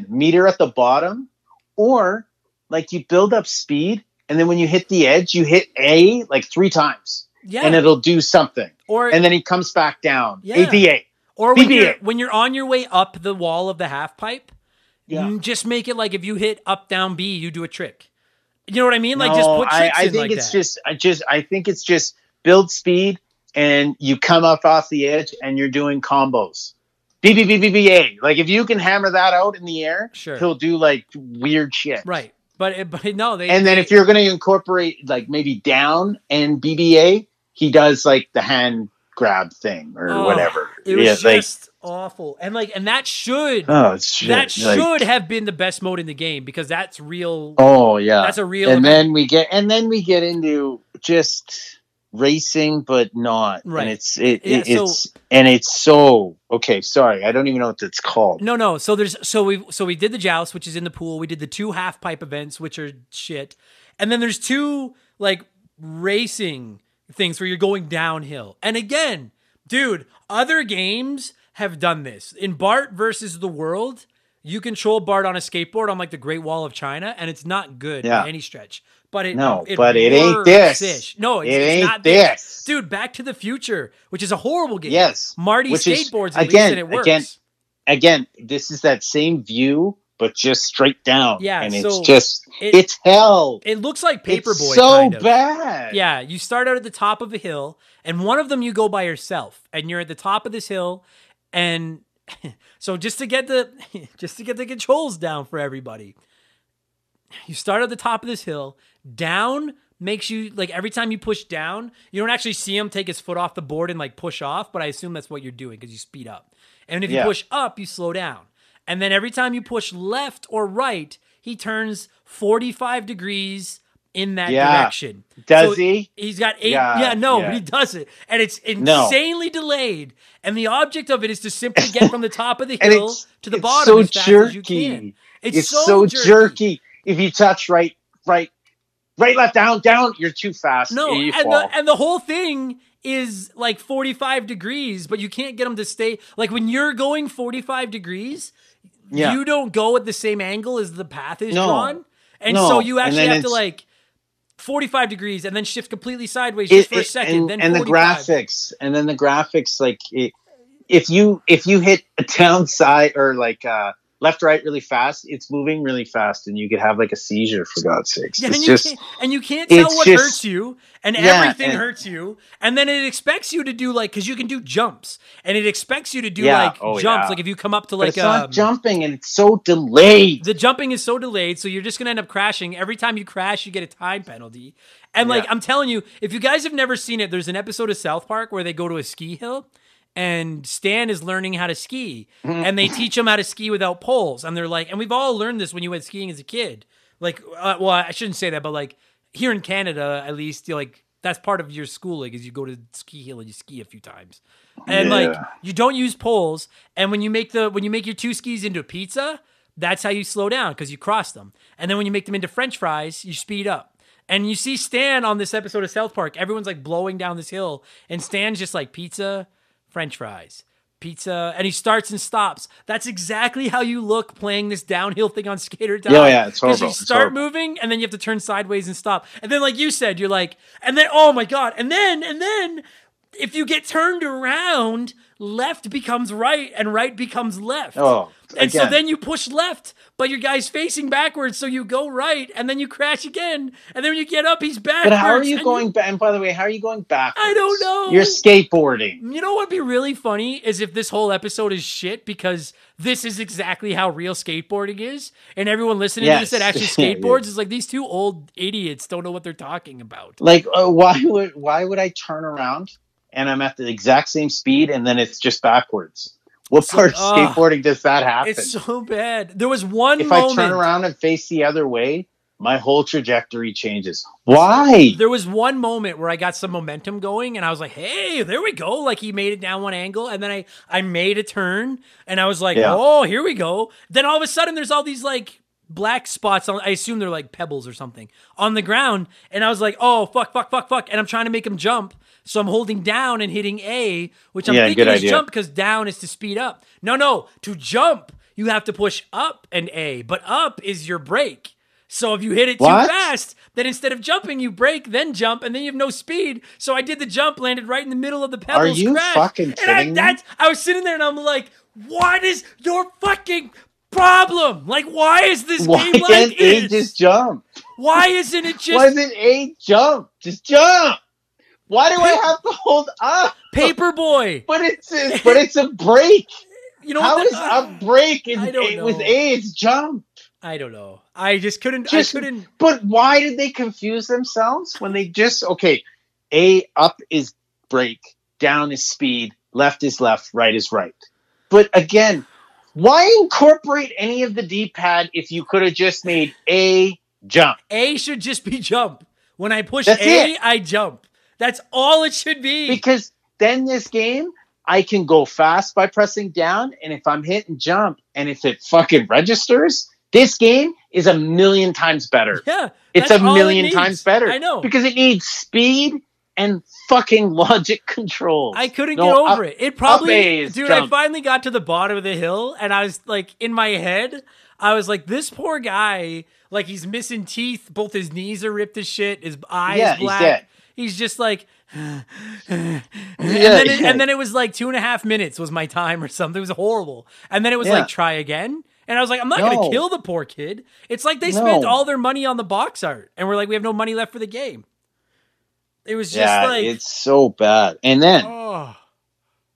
meter at the bottom, or like you build up speed and then when you hit the edge, you hit A like 3 times. Yeah. And it'll do something. And then he comes back down. Yeah. ABA. Or when you're on your way up the wall of the half pipe, just make it like if you hit up, down, B, you do a trick. You know what I mean? Like just put tricks in like that. I think it's just build speed and you come up off the edge and you're doing combos. B, A. Like if you can hammer that out in the air, he'll do like weird shit. Right. But no, And then if you're going to incorporate like maybe down and BBA, he does like the hand grab thing or whatever. It was just awful. And that should have been the best mode in the game because that's real. Oh yeah. That's a real and then we get into just racing but not. Right. And it's so okay, sorry. I don't even know what it's called. No. So we did the joust, which is in the pool. We did the 2 half pipe events, which are shit. And then there's 2 like racing things where you're going downhill. And again, dude, other games have done this. In Bart versus the World, you control Bart on a skateboard on like the Great Wall of China, and it's not good by any stretch. But it ain't this. No, it's not this. Dude, Back to the Future, which is a horrible game. Yes. Marty skateboards at least, and it works. Again, this is that same view, but just straight down. Yeah, and it's hell. It looks like Paperboy. It's so bad. Yeah, you start out at the top of a hill, and one of them you go by yourself, and you're at the top of this hill, and so just to get the controls down for everybody, you start at the top of this hill. Down makes you like every time you push down, you don't actually see him take his foot off the board and like push off, but I assume that's what you're doing because you speed up. And if you push up, you slow down. And then every time you push left or right, he turns 45 degrees in that direction. Does he? He's got 8. But he does it. And it's insanely delayed. And the object of it is to simply get from the top of the hill to the bottom as fast as you can. It's so jerky. If you touch right, left, down, you're too fast. No, and the whole thing is like 45 degrees, but you can't get them to stay. Like when you're going 45 degrees, you don't go at the same angle as the path is drawn. And so you actually have to like 45 degrees and then shift completely sideways just for a second. And the graphics, like if you hit a downside or like left, right really fast, it's moving really fast, and you could have like a seizure for God's sakes. Yeah, you can't tell what hurts you, and everything hurts you, and then it expects you to do like because you can do jumps, and it expects you to do jumps. Like if you come up to like it's not jumping, and it's so delayed. The jumping is so delayed, so you're just gonna end up crashing. Every time you crash, you get a time penalty. And like I'm telling you, if you guys have never seen it, there's an episode of South Park where they go to a ski hill. And Stan is learning how to ski, and they teach him how to ski without poles. And they're like, and we've all learned this when you went skiing as a kid. Like, well, I shouldn't say that, but like here in Canada, at least, you're like that's part of your schooling is you go to ski hill and you ski a few times, and like you don't use poles. And when you make your 2 skis into a pizza, that's how you slow down because you cross them. And then when you make them into French fries, you speed up. And you see Stan on this episode of South Park. Everyone's like blowing down this hill, and Stan's just like pizza. French fries, pizza, and he starts and stops. That's exactly how you look playing this downhill thing on Skater Down. Yeah, it's horrible. Because you start moving, and then you have to turn sideways and stop. And then, like you said, you're like, and then, oh my God, and then, if you get turned around, left becomes right, and right becomes left. Oh, and so then you push left, but your guy's facing backwards, so you go right, and then you crash again, and then when you get up, he's backwards. But how are you going back? And by the way, how are you going backwards? I don't know. You're skateboarding. You know what'd be really funny is if this whole episode is shit because this is exactly how real skateboarding is, and everyone listening to this that actually skateboards is like these 2 old idiots don't know what they're talking about. Like, why would I turn around and I'm at the exact same speed and then it's just backwards? What part of skateboarding does that happen? It's so bad. There was one moment. If I turn around and face the other way, my whole trajectory changes. Why? There was one moment where I got some momentum going and I was like, hey, there we go. Like he made it down one angle and then I made a turn and I was like, oh, here we go. Then all of a sudden there's all these like black spots on, I assume they're like pebbles or something on the ground. And I was like, oh, fuck. And I'm trying to make him jump. So I'm holding down and hitting A, which I'm thinking is jump because down is to speed up. No. To jump, you have to push up and A, but up is your brake. So if you hit it too fast, then instead of jumping, you brake, then jump, and then you have no speed. So I did the jump, landed right in the middle of the pebbles. Are you fucking kidding me? I was sitting there and I'm like, what is your fucking problem? Like, why is this game like this? Why can't A just jump? Why isn't it just... Why isn't A jump? Just jump! Why do I have to hold up? Paperboy. But it's a break. You know how is a break with A? It's jump. I don't know. I just couldn't. I couldn't. But why did they confuse themselves when they just A, up is brake, down is speed, left is left, right is right. But again, why incorporate any of the D-pad if you could have just made A jump? A should just be jump. When I push That's A, it. I jump. That's all it should be. Because then this game, I can go fast by pressing down, and if I'm hitting jump, and if it fucking registers, this game is a million times better. Yeah. It's that's a all it million needs. times better. I know. Because it needs speed and fucking logic controls. I couldn't get over it. It probably, A is dude, jump. I finally got to the bottom of the hill and I was like, in my head, I was like, this poor guy, like he's missing teeth. Both his knees are ripped as shit. His eyes He's black. dead. He's just like, and Yeah. then it was like 2.5 minutes was my time or something. It was horrible. And then it was Yeah. like, try again. And I was like, I'm not going to No. kill the poor kid. It's like they spent No. all their money on the box art and we're like, we have no money left for the game. It was just Yeah, like, it's so bad. And then oh.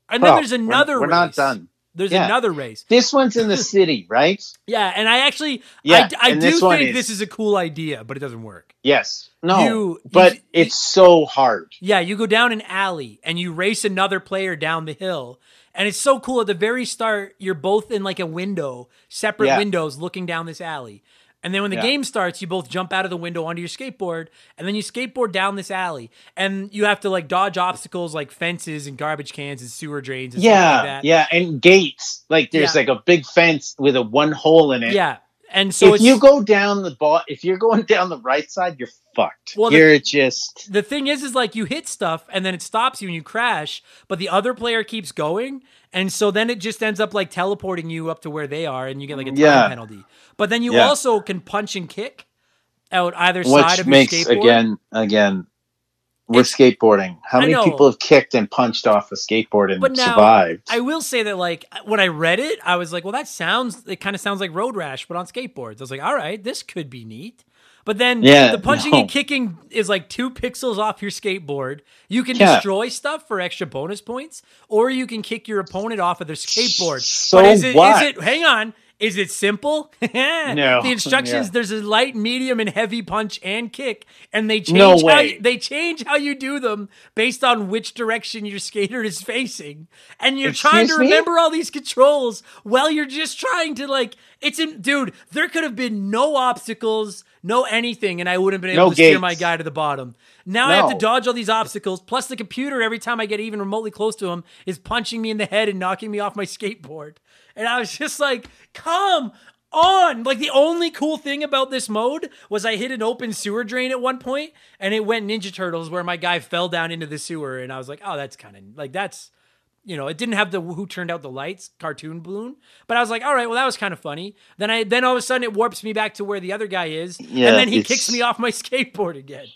And then there's another we're race. not done. There's Yeah. another race. This one's in the city, right? Yeah, and I actually, Yeah, I and do this one think is- this is a cool idea, but it doesn't work. Yes. No. You- but it's so hard. Yeah, you go down an alley and you race another player down the hill. And it's so cool. At the very start, you're both in like a window, separate Yeah. windows looking down this alley. And then when the Yeah. game starts, you both jump out of the window onto your skateboard, and then you skateboard down this alley. And you have to like dodge obstacles like fences and garbage cans and sewer drains and stuff like that. Yeah, and gates. Like there's Yeah. like a big fence with a one hole in it. Yeah. And so if you go down if you're going down the right side, you're fucked. Well, you're just the thing is like you hit stuff and then it stops you and you crash, but the other player keeps going. And so then it just ends up like teleporting you up to where they are and you get like a time penalty. But then you also can punch and kick out either side of your skateboard. Again, we're skateboarding. How many know. people have kicked and punched off a skateboard and But now, survived? I will say that like when I read it, I was like, well, it kind of sounds like Road Rash, but on skateboards. I was like, all right, this could be neat. But then the punching and kicking is like 2 pixels off your skateboard. You can destroy stuff for extra bonus points, or you can kick your opponent off of their skateboard. So but is it, what? hang on. Is it simple? No. The instructions, Yeah. there's a light, medium, and heavy punch and kick, and they change No way. they change how you do them based on which direction your skater is facing. And you're trying to Excuse me? remember all these controls while you're just trying to like dude, there could have been no obstacles, no anything, and I wouldn't have been able No to steer gates. my guy to the bottom. Now I have to No. dodge all these obstacles, plus the computer, every time I get even remotely close to him, is punching me in the head and knocking me off my skateboard. And I was just like, come on. Like the only cool thing about this mode was I hit an open sewer drain at one point and it went Ninja Turtles where my guy fell down into the sewer. And I was like, oh, that's kind of like, that's, it didn't have the Who Turned Out the Lights cartoon balloon, but I was like, all right, well, that was kind of funny. Then all of a sudden it warps me back to where the other guy is. Yeah, and then he it's- kicks me off my skateboard again.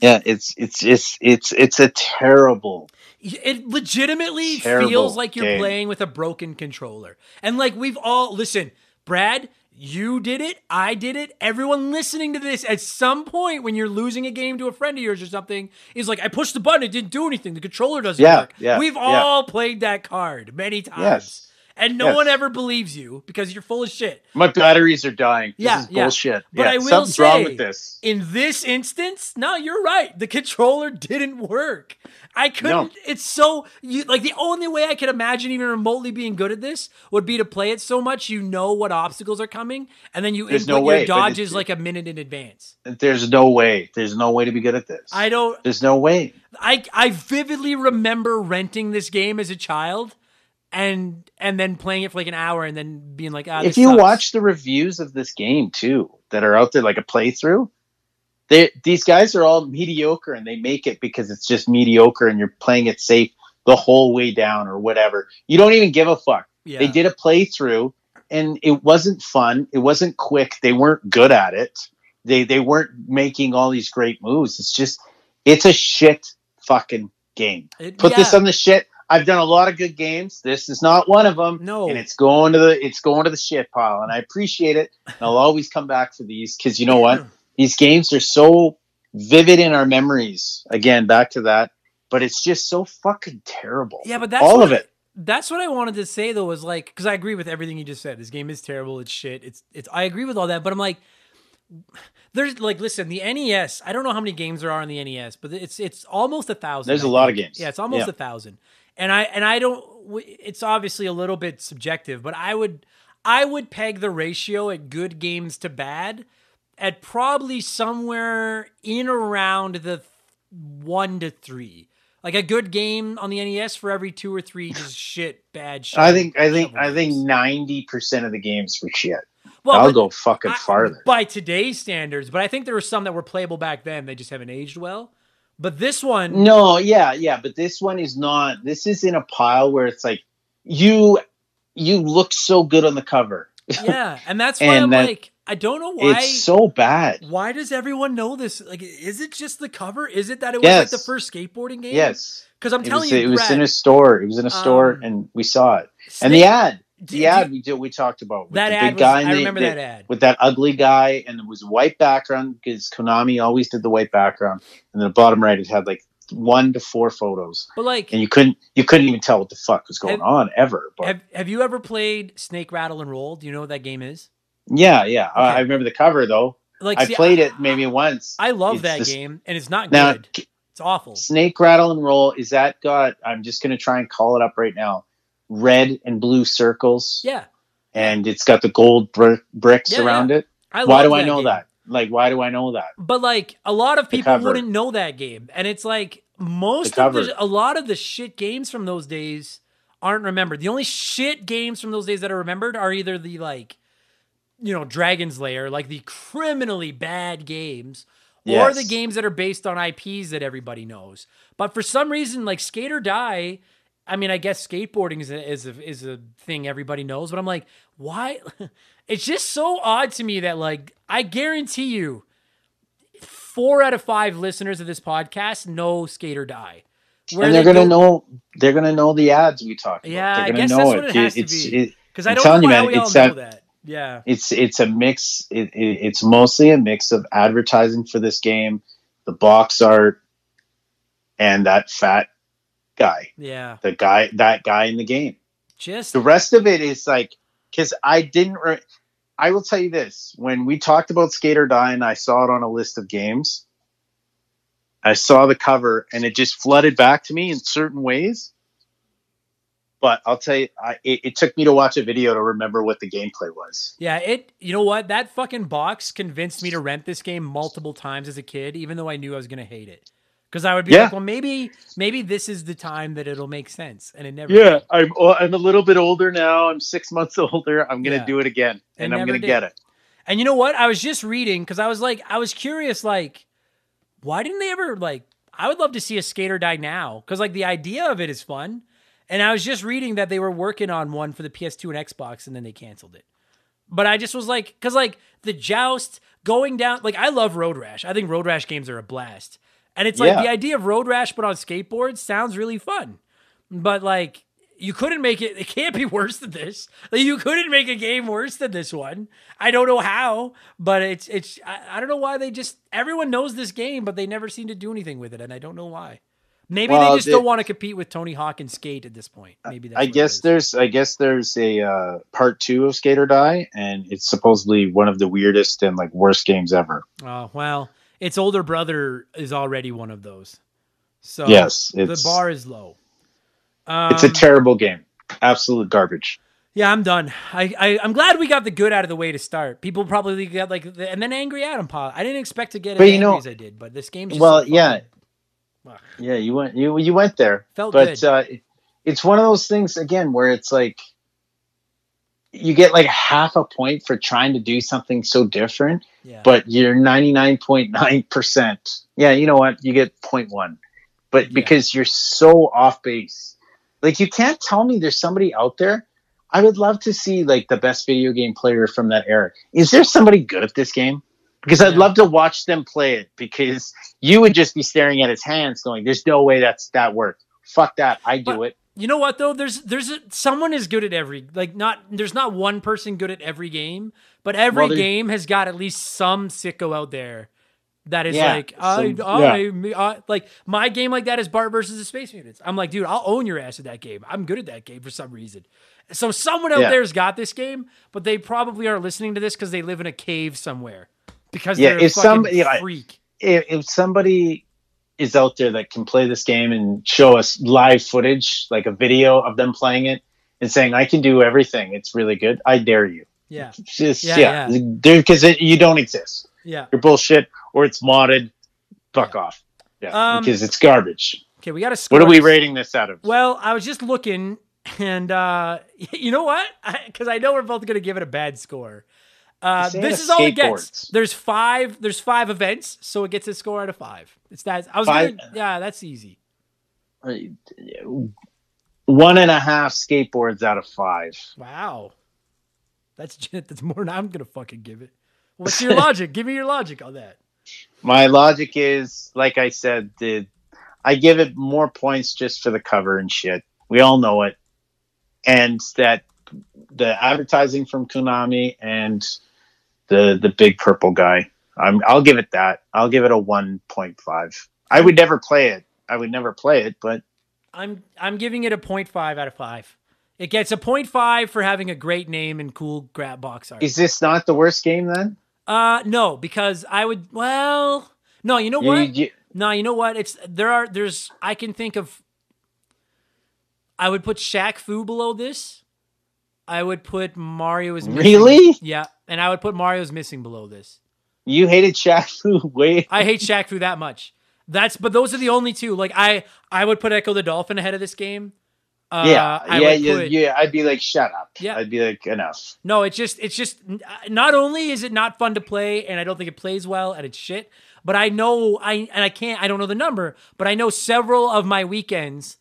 Yeah, it's a terrible. It legitimately Terrible feels like you're game. playing with a broken controller. And like we've all, listen, Brad, you did it. I did it. Everyone listening to this at some point when you're losing a game to a friend of yours or something is like, I pushed the button. It didn't do anything. The controller doesn't work. Yeah, We've all played that card many times. Yes. And no Yes. one ever believes you because you're full of shit. My batteries are dying. Yeah, This is yeah. bullshit. But Yeah, I will something's say, wrong with this. in this instance, no, you're right. The controller didn't work. I couldn't. No. It's so like the only way I could imagine even remotely being good at this would be to play it so much you know what obstacles are coming, and then you There's input no way, your but dodges like a minute in advance. There's no way. There's no way to be good at this. I don't. There's no way. I vividly remember renting this game as a child. And then playing it for like an hour and then being like, If you watch the reviews of this game too that are out there, like a playthrough, these guys are all mediocre and they make it because it's just mediocre and you're playing it safe the whole way down or whatever. You don't even give a fuck. Yeah. They did a playthrough and it wasn't fun. It wasn't quick. They weren't good at it. They weren't making all these great moves. It's a shit fucking game. Put this on the shit. I've done a lot of good games. This is not one of them. No. And it's going to the shit pile. And I appreciate it. And I'll always come back for these because you know what? These games are so vivid in our memories. Again, back to that. But it's just so fucking terrible. Yeah, but that's all what, of it. That's what I wanted to say though, was like, because I agree with everything you just said. This game is terrible. It's shit. It's. I agree with all that, but I'm like, there's like, listen, the NES. I don't know how many games there are on the NES, but it's almost 1,000. There's a lot of games. Yeah, it's almost 1,000. And I don't. It's obviously a little bit subjective, but I would peg the ratio at good games to bad at probably somewhere in around the 1 to 3. Like a good game on the NES for every 2 or 3 just bad shit. I think 90% of the games were shit. Well, I'll go fucking farther. By today's standards, but I think there were some that were playable back then. They just haven't aged well. But this one... No, yeah. But this one is not... This is in a pile where it's like, you look so good on the cover. Yeah, and that's why I'm like, I don't know why... It's so bad. Why does everyone know this? Like, is it just the cover? Is it that it was like the first skateboarding game? Yes. Because I'm telling you, it was in a store. It was in a store, and we saw it. And the ad we talked about with that the ad. Big guy I remember that ad with that ugly guy, and it was a white background because Konami always did the white background. And then the bottom right, it had like 1 to 4 photos. But like, and you couldn't even tell what the fuck was going on ever. But have you ever played Snake Rattle and Roll? Do you know what that game is? Yeah. Okay. I remember the cover though. Like, I played it maybe once. I love that game, and it's not good. It's awful. Snake Rattle and Roll, is that got... I'm just going to try and call it up right now. Red and blue circles. Yeah. And it's got the gold bricks around it. Why do I know that? Like, why do I know that? But like, a lot of people wouldn't know that game. And it's like, a lot of the shit games from those days aren't remembered. The only shit games from those days that are remembered are either the like, Dragon's Lair, like the criminally bad games, or the games that are based on IPs that everybody knows. But for some reason, like Skate or Die, I mean, I guess skateboarding is a thing everybody knows, but I'm like, why? It's just so odd to me that, like, I guarantee you 4 out of 5 listeners of this podcast know Skate or Die. And they're gonna know the ads we talked about. Yeah, they're I gonna guess know that's what it has to be. Because I don't know how we all know that. Yeah, it's a mix. It's mostly a mix of advertising for this game, the box art, and that fat guy. Yeah, that guy in the game. Just the rest of it is like, because I will tell you this: when we talked about Skate or Die, and I saw it on a list of games, I saw the cover, and it just flooded back to me in certain ways. But I'll tell you, it took me to watch a video to remember what the gameplay was. Yeah, you know what? That fucking box convinced me to rent this game multiple times as a kid, even though I knew I was going to hate it. Because I would be like, well, maybe this is the time that it'll make sense. And it never did. I'm a little bit older now. I'm 6 months older. I'm going to do it again. And I'm going to get it. And you know what? I was just reading, because I was curious, like, why didn't they ever, like, I would love to see a Skate or Die now. Because, like, the idea of it is fun. And I was just reading that they were working on one for the PS2 and Xbox, and then they canceled it. But I just was like, because like the joust going down, like I love Road Rash. I think Road Rash games are a blast. And it's like the idea of Road Rash but on skateboards sounds really fun. But like you couldn't make it can't be worse than this. Like, you couldn't make a game worse than this one. I don't know how, but I don't know why everyone knows this game, but they never seem to do anything with it, and I don't know why. Maybe they just don't want to compete with Tony Hawk and Skate at this point. Maybe that's I guess there's a part 2 of Skate or Die, and it's supposedly one of the weirdest and like worst games ever. Oh well, its older brother is already one of those. So yes, the bar is low. It's a terrible game, absolute garbage. Yeah, I'm done. I'm glad we got the good out of the way to start. People probably got and then Angry Adam Paul. I didn't expect to get as angry as I did, but this game's just yeah, you went there. Felt good. It's one of those things again where it's like you get like half a point for trying to do something so different, but you're 99.9%. Yeah, you know what? You get 0.1, but because you're so off base, like you can't tell me there's somebody out there. I would love to see like the best video game player from that era. Is there somebody good at this game? Because I'd love to watch them play it, because you would just be staring at his hands going, there's no way that worked. Fuck that. I do it. You know what though? There's someone is good at there's not one person good at every game, but every game has got at least some sicko out there That is Yeah, like, like my game like that is Bart versus the Space Mutants. I'm like, dude, I'll own your ass at that game. I'm good at that game for some reason. So someone out there's got this game, but they probably aren't listening to this because they live in a cave somewhere. Because they're a fucking freak. If somebody is out there that can play this game and show us live footage, like a video of them playing it and saying, I can do everything, it's really good, I dare you. Yeah. Because you don't exist. Yeah. You're bullshit, or it's modded. Fuck off. Yeah. Because it's garbage. Okay, we got to score. What are we rating this out of? Well, I was just looking, and you know what? Because I know we're both going to give it a bad score. This is all it gets. There's five events, so it gets a score out of 5. It's that. That's easy. 1.5 skateboards out of 5. Wow. That's more than I'm going to fucking give it. What's your logic? Give me your logic on that. My logic is, like I said, I give it more points just for the cover and shit. We all know it. And that the advertising from Konami and the big purple guy. I'll give it that. I'll give it a 1.5. I would never play it, but I'm giving it a 0.5 out of 5. It gets a 0.5 for having a great name and cool grab box art. Is this not the worst game then? No, because I would. Well, no, you know what? No, you know what? There's. I can think of. I would put Shaq Fu below this. I would put Mario is missing. Really? Yeah, and I would put Mario's missing below this. You hated Shaq Fu way. I hate Shaq Fu that much. But those are the only two. Like I would put Echo the Dolphin ahead of this game. I'd be like, shut up. Yeah. I'd be like, enough. No, it's just not only is it not fun to play, and I don't think it plays well, and it's shit, but I know I don't know the number, but I know several of my weekends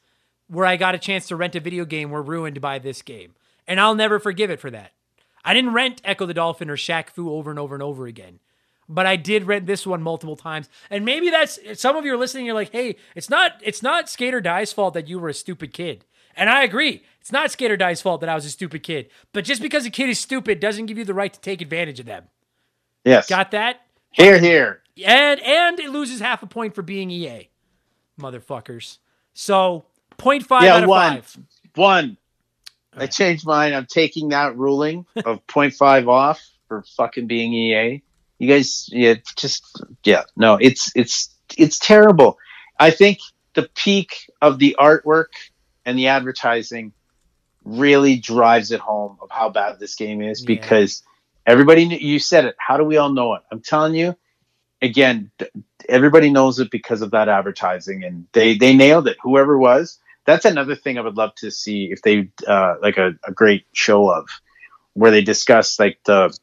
where I got a chance to rent a video game were ruined by this game. And I'll never forgive it for that. I didn't rent Echo the Dolphin or Shaq Fu over and over and over again. But I did rent this one multiple times. And maybe that's some of you are listening, you're like, hey, it's not Skate or Die's fault that you were a stupid kid. And I agree. It's not Skate or Die's fault that I was a stupid kid. But just because a kid is stupid doesn't give you the right to take advantage of them. Yes. Got that? Here. And it loses half a point for being EA. Motherfuckers. So 0.5 out of 5. 1. I changed mine. I'm taking that ruling of 0.5 off for fucking being EA. You guys, no, it's terrible. I think the peak of the artwork and the advertising really drives it home of how bad this game is because everybody, you said it. How do we all know it? I'm telling you, again, everybody knows it because of that advertising, and they nailed it. Whoever was. That's another thing I would love to see if they like a great show of where they discuss like the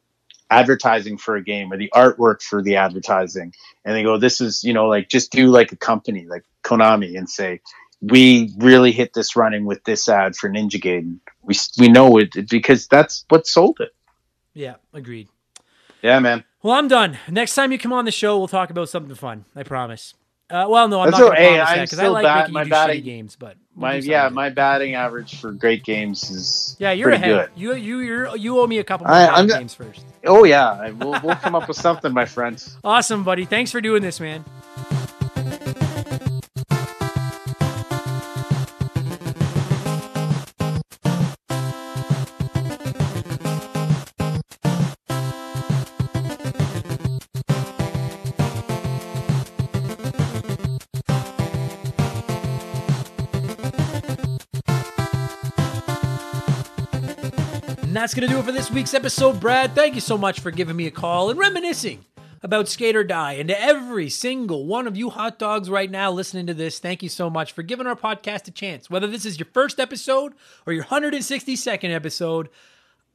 advertising for a game or the artwork for the advertising. And they go, this is, like just do like a company like Konami and say, we really hit this running with this ad for Ninja Gaiden. We know it because that's what sold it. Yeah, agreed. Yeah, man. Well, I'm done. Next time you come on the show, we'll talk about something fun. I promise. Well, no, I'm not going to promise that because I like making you do shitty games, but my batting average for great games is you're pretty ahead. Good. You owe me a couple more games first. Oh yeah, we'll come up with something, my friend. Awesome, buddy. Thanks for doing this, man. And that's going to do it for this week's episode, Brad. Thank you so much for giving me a call and reminiscing about Skate or Die. And to every single one of you hot dogs right now listening to this, thank you so much for giving our podcast a chance. Whether this is your first episode or your 162nd episode,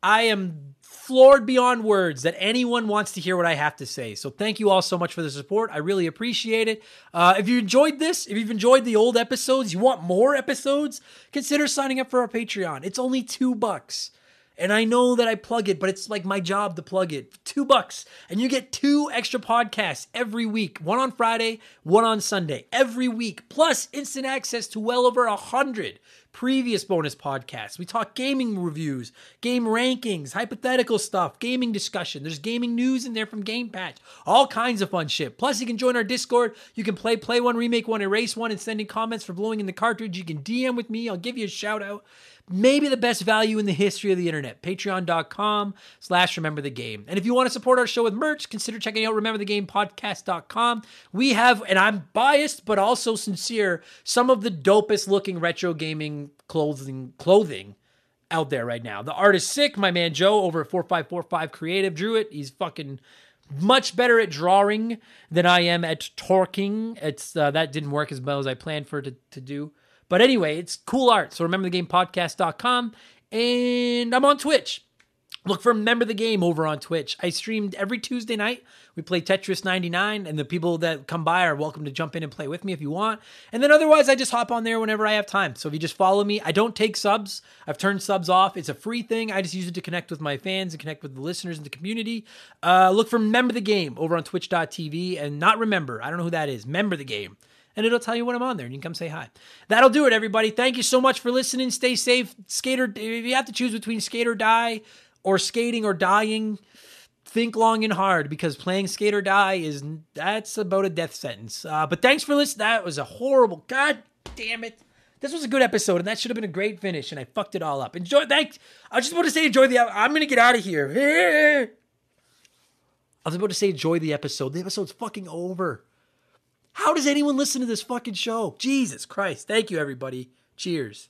I am floored beyond words that anyone wants to hear what I have to say. So thank you all so much for the support. I really appreciate it. If you enjoyed this, if you've enjoyed the old episodes, you want more episodes, consider signing up for our Patreon. It's only $2. And I know that I plug it, but it's like my job to plug it. $2. And you get 2 extra podcasts every week. One on Friday, one on Sunday. Every week. Plus instant access to well over 100 previous bonus podcasts. We talk gaming reviews, game rankings, hypothetical stuff, gaming discussion. There's gaming news in there from Game Patch. All kinds of fun shit. Plus, you can join our Discord. You can play one, remake one, erase one, and send in comments for blowing in the cartridge. You can DM with me. I'll give you a shout out. Maybe the best value in the history of the internet. Patreon.com/rememberthegame. And if you want to support our show with merch, consider checking out rememberthegamepodcast.com. We have, and I'm biased but also sincere, some of the dopest looking retro gaming clothing out there right now. The art is sick. My man Joe over at 4545 Creative drew it. He's fucking much better at drawing than I am at torquing. It's that didn't work as well as I planned for it to do. But anyway, it's cool art. So rememberthegamepodcast.com. And I'm on Twitch. Look for Remember the Game over on Twitch. I streamed every Tuesday night. We play Tetris 99, and the people that come by are welcome to jump in and play with me if you want. And then otherwise, I just hop on there whenever I have time. So if you just follow me, I don't take subs. I've turned subs off. It's a free thing. I just use it to connect with my fans and connect with the listeners in the community. Look for Remember the Game over on twitch.tv. And not Remember. I don't know who that is. Remember the Game. And it'll tell you when I'm on there, and you can come say hi. That'll do it, everybody. Thank you so much for listening. Stay safe. Skater, if you have to choose between skate or die, or skating or dying, think long and hard, because playing skate or die that's about a death sentence. But thanks for listening. That was a horrible, god damn it. This was a good episode, and that should have been a great finish, and I fucked it all up. I just want to say enjoy I'm going to get out of here. I was about to say enjoy the episode. The episode's fucking over. How does anyone listen to this fucking show? Jesus Christ. Thank you, everybody. Cheers.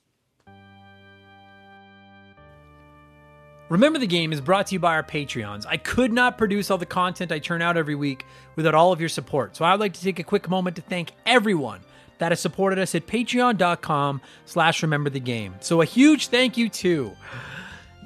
Remember the Game is brought to you by our Patreons. I could not produce all the content I turn out every week without all of your support. So I would like to take a quick moment to thank everyone that has supported us at patreon.com/rememberthegame. So a huge thank you to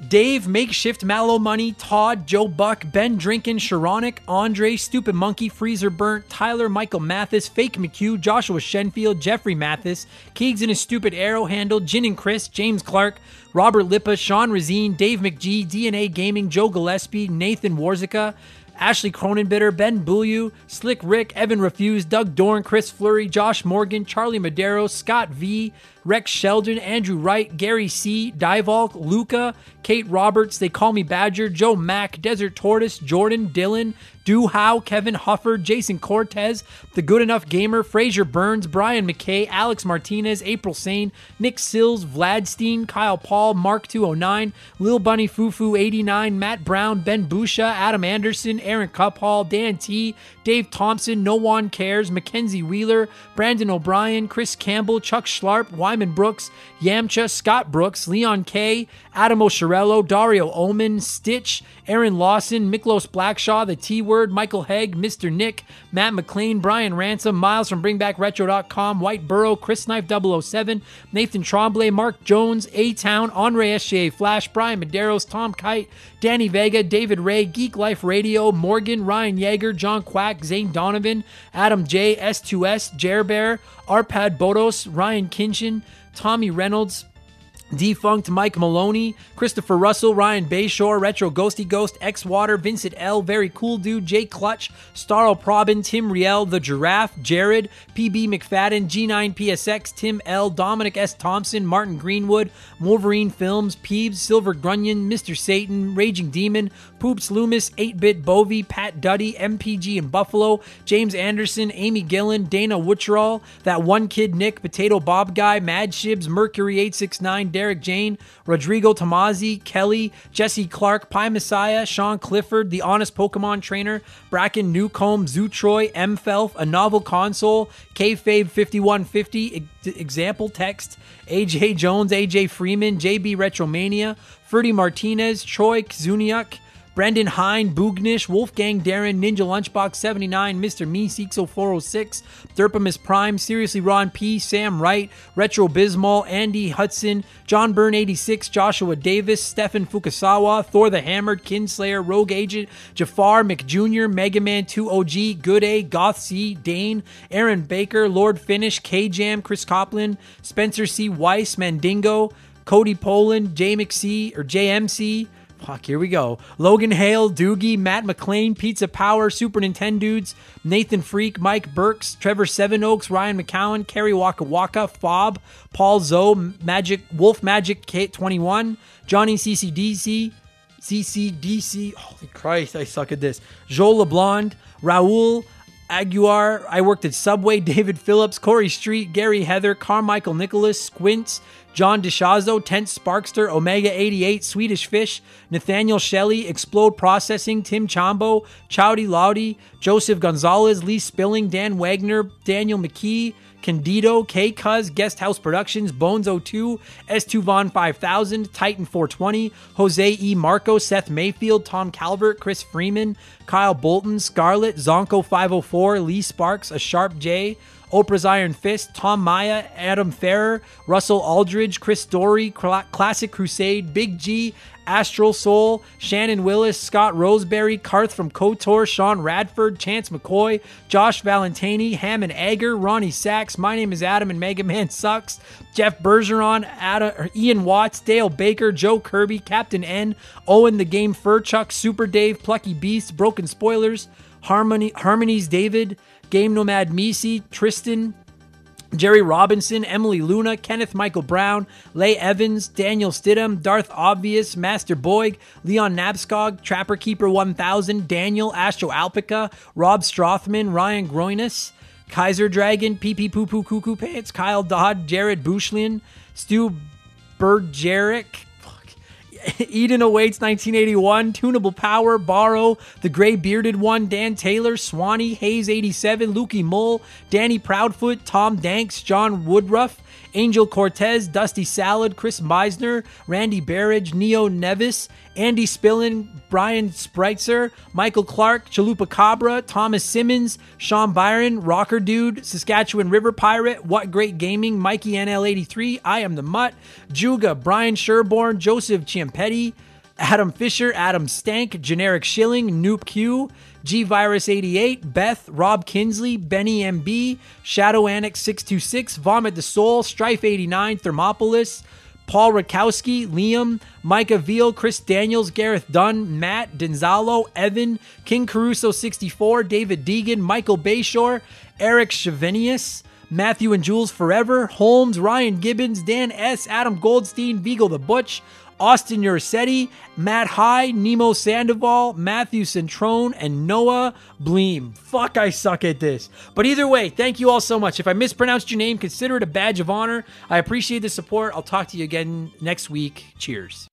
Dave, Makeshift, Mallow Money, Todd, Joe Buck, Ben Drinkin, Sharonic, Andre, Stupid Monkey, Freezer Burnt, Tyler, Michael Mathis, Fake McHugh, Joshua Shenfield, Jeffrey Mathis, Keegs and his Stupid Arrow Handle, Jin and Chris, James Clark, Robert Lippa, Sean Razine, Dave McGee, DNA Gaming, Joe Gillespie, Nathan Warzika, Ashley Cronenbitter, Ben Bulliu, Slick Rick, Evan Refuse, Doug Dorn, Chris Fleury, Josh Morgan, Charlie Madero, Scott V, Rex Sheldon, Andrew Wright, Gary C, Divalk, Luca, Kate Roberts, They Call Me Badger, Joe Mack, Desert Tortoise, Jordan, Dylan, Do How, Kevin Huffer, Jason Cortez, The Good Enough Gamer, Fraser Burns, Brian McKay, Alex Martinez, April Sane, Nick Sills, Vladstein, Kyle Paul, Mark 209, Lil Bunny Fufu 89, Matt Brown, Ben Busha, Adam Anderson, Aaron Cuphall, Dan T, Dave Thompson, No One Cares, Mackenzie Wheeler, Brandon O'Brien, Chris Campbell, Chuck Schlarp, Wyman Brooks, Yamcha, Scott Brooks, Leon K, Adam O'Sharello, Dario Omen, Stitch, Aaron Lawson, Miklos Blackshaw, The T-Word, Michael Hegg, Mr. Nick, Matt McLean, Brian Ransom, Miles from BringBackRetro.com, White Burrow, Chris Knife 007, Nathan Tremblay, Mark Jones, A-Town, Andre SGA Flash, Brian Medeiros, Tom Kite, Danny Vega, David Ray, Geek Life Radio, Morgan, Ryan Yeager, John Quack, Zane Donovan, Adam J, S2S, Jerbear, Arpad Bodos, Ryan Kinchin, Tommy Reynolds, Defunct Mike Maloney, Christopher Russell, Ryan Bayshore, Retro Ghosty Ghost, X Water, Vincent L, Very Cool Dude, Jay Clutch, Starl Probin, Tim Riel, The Giraffe, Jared, PB McFadden, G9PSX, Tim L, Dominic S. Thompson, Martin Greenwood, Wolverine Films, Peebs, Silver Grunion, Mr. Satan, Raging Demon, Poops Loomis, 8-Bit Bovey, Pat Duddy, MPG in Buffalo, James Anderson, Amy Gillen, Dana Witcherall, That One Kid Nick, Potato Bob Guy, Mad Shibs, Mercury 869, Derek Jane, Rodrigo Tomazzi, Kelly, Jesse Clark, Pie Messiah, Sean Clifford, The Honest Pokemon Trainer, Bracken Newcomb, Zootroy, M. Felf, A Novel Console, Kayfabe 5150, Example Text, AJ Jones, AJ Freeman, JB Retromania, Ferdy Martinez, Troy Zuniak, Brendan Hine, Boognish, Wolfgang Darren, Ninja Lunchbox 79, Mr. Me, Seexo 406, Derpamus Prime, Seriously Ron P, Sam Wright, Retro Bismol, Andy Hudson, John Byrne 86, Joshua Davis, Stefan Fukasawa, Thor the Hammered, Kinslayer, Rogue Agent, Jafar McJr., Mega Man 2 OG, Good A, Goth C, Dane, Aaron Baker, Lord Finish, K-Jam, Chris Copland, Spencer C. Weiss, Mandingo, Cody Poland, JMC, Fuck, here we go. Logan Hale, Doogie, Matt McLean, Pizza Power, Super Nintendo Dudes, Nathan Freak, Mike Burks, Trevor Sevenoaks, Ryan McCowan, Kerry Waka Waka, Fob, Paul Zoe, Magic, Wolf Magic, Kate 21, Johnny CCDC, holy Christ, I suck at this. Joel LeBlond, Raul Aguiar, I worked at Subway, David Phillips, Corey Street, Gary Heather, Carmichael Nicholas, Squints, John DeShazo, Tent Sparkster, Omega 88, Swedish Fish, Nathaniel Shelley, Explode Processing, Tim Chambo, Chowdy Laudy, Joseph Gonzalez, Lee Spilling, Dan Wagner, Daniel McKee, Candido, K Cuz, Guest House Productions, Bones 02, S2 Von 5000, Titan 420, Jose E. Marco, Seth Mayfield, Tom Calvert, Chris Freeman, Kyle Bolton, Scarlett, Zonko 504, Lee Sparks, A Sharp J, Oprah's Iron Fist, Tom Maya, Adam Ferrer, Russell Aldridge, Chris Story, Classic Crusade, Big G, Astral Soul, Shannon Willis, Scott Roseberry, Karth from KOTOR, Sean Radford, Chance McCoy, Josh Valentini, Hammond Egger, Ronnie Sachs, My Name is Adam and Mega Man Sucks, Jeff Bergeron, Ian Watts, Dale Baker, Joe Kirby, Captain N, Owen the Game Furchuck, Super Dave, Plucky Beast, Broken Spoilers, Harmonies David, Game Nomad Misi, Tristan, Jerry Robinson, Emily Luna, Kenneth Michael Brown, Leigh Evans, Daniel Stidham, Darth Obvious, Master Boyd, Leon Nabskog, Trapper Keeper 1000, Daniel, Astro Alpica, Rob Strothman, Ryan Groinus, Kaiser Dragon, PP Poo Poo Cuckoo Pants, Kyle Dodd, Jared Bushlian, Stu Bergeric, Eden Awaits 1981, Tunable Power, Borrow, The Gray Bearded One, Dan Taylor, Swanee, Hayes 87, Lukey Mull, Danny Proudfoot, Tom Danks, John Woodruff, Angel Cortez, Dusty Salad, Chris Meisner, Randy Barrage, Neo Nevis, Andy Spillin, Brian Spreitzer, Michael Clark, Chalupa Cabra, Thomas Simmons, Sean Byron, Rocker Dude, Saskatchewan River Pirate, What Great Gaming, Mikey NL83, I Am the Mutt, Juga, Brian Sherborne, Joseph Ciampetti, Adam Fisher, Adam Stank, Generic Shilling, Noop Q, G-Virus88, Beth, Rob Kinsley, Benny MB, Shadow Annex 626, Vomit the Soul, Strife89, Thermopolis, Paul Rakowski, Liam, Micah Veal, Chris Daniels, Gareth Dunn, Matt, Denzalo, Evan, King Caruso 64, David Deegan, Michael Bayshore, Eric Chavenius, Matthew and Jules Forever, Holmes, Ryan Gibbons, Dan S., Adam Goldstein, Vigo the Butch, Austin Urisetti, Matt High, Nemo Sandoval, Matthew Centrone, and Noah Bleem. Fuck, I suck at this. But either way, thank you all so much. If I mispronounced your name, consider it a badge of honor. I appreciate the support. I'll talk to you again next week. Cheers.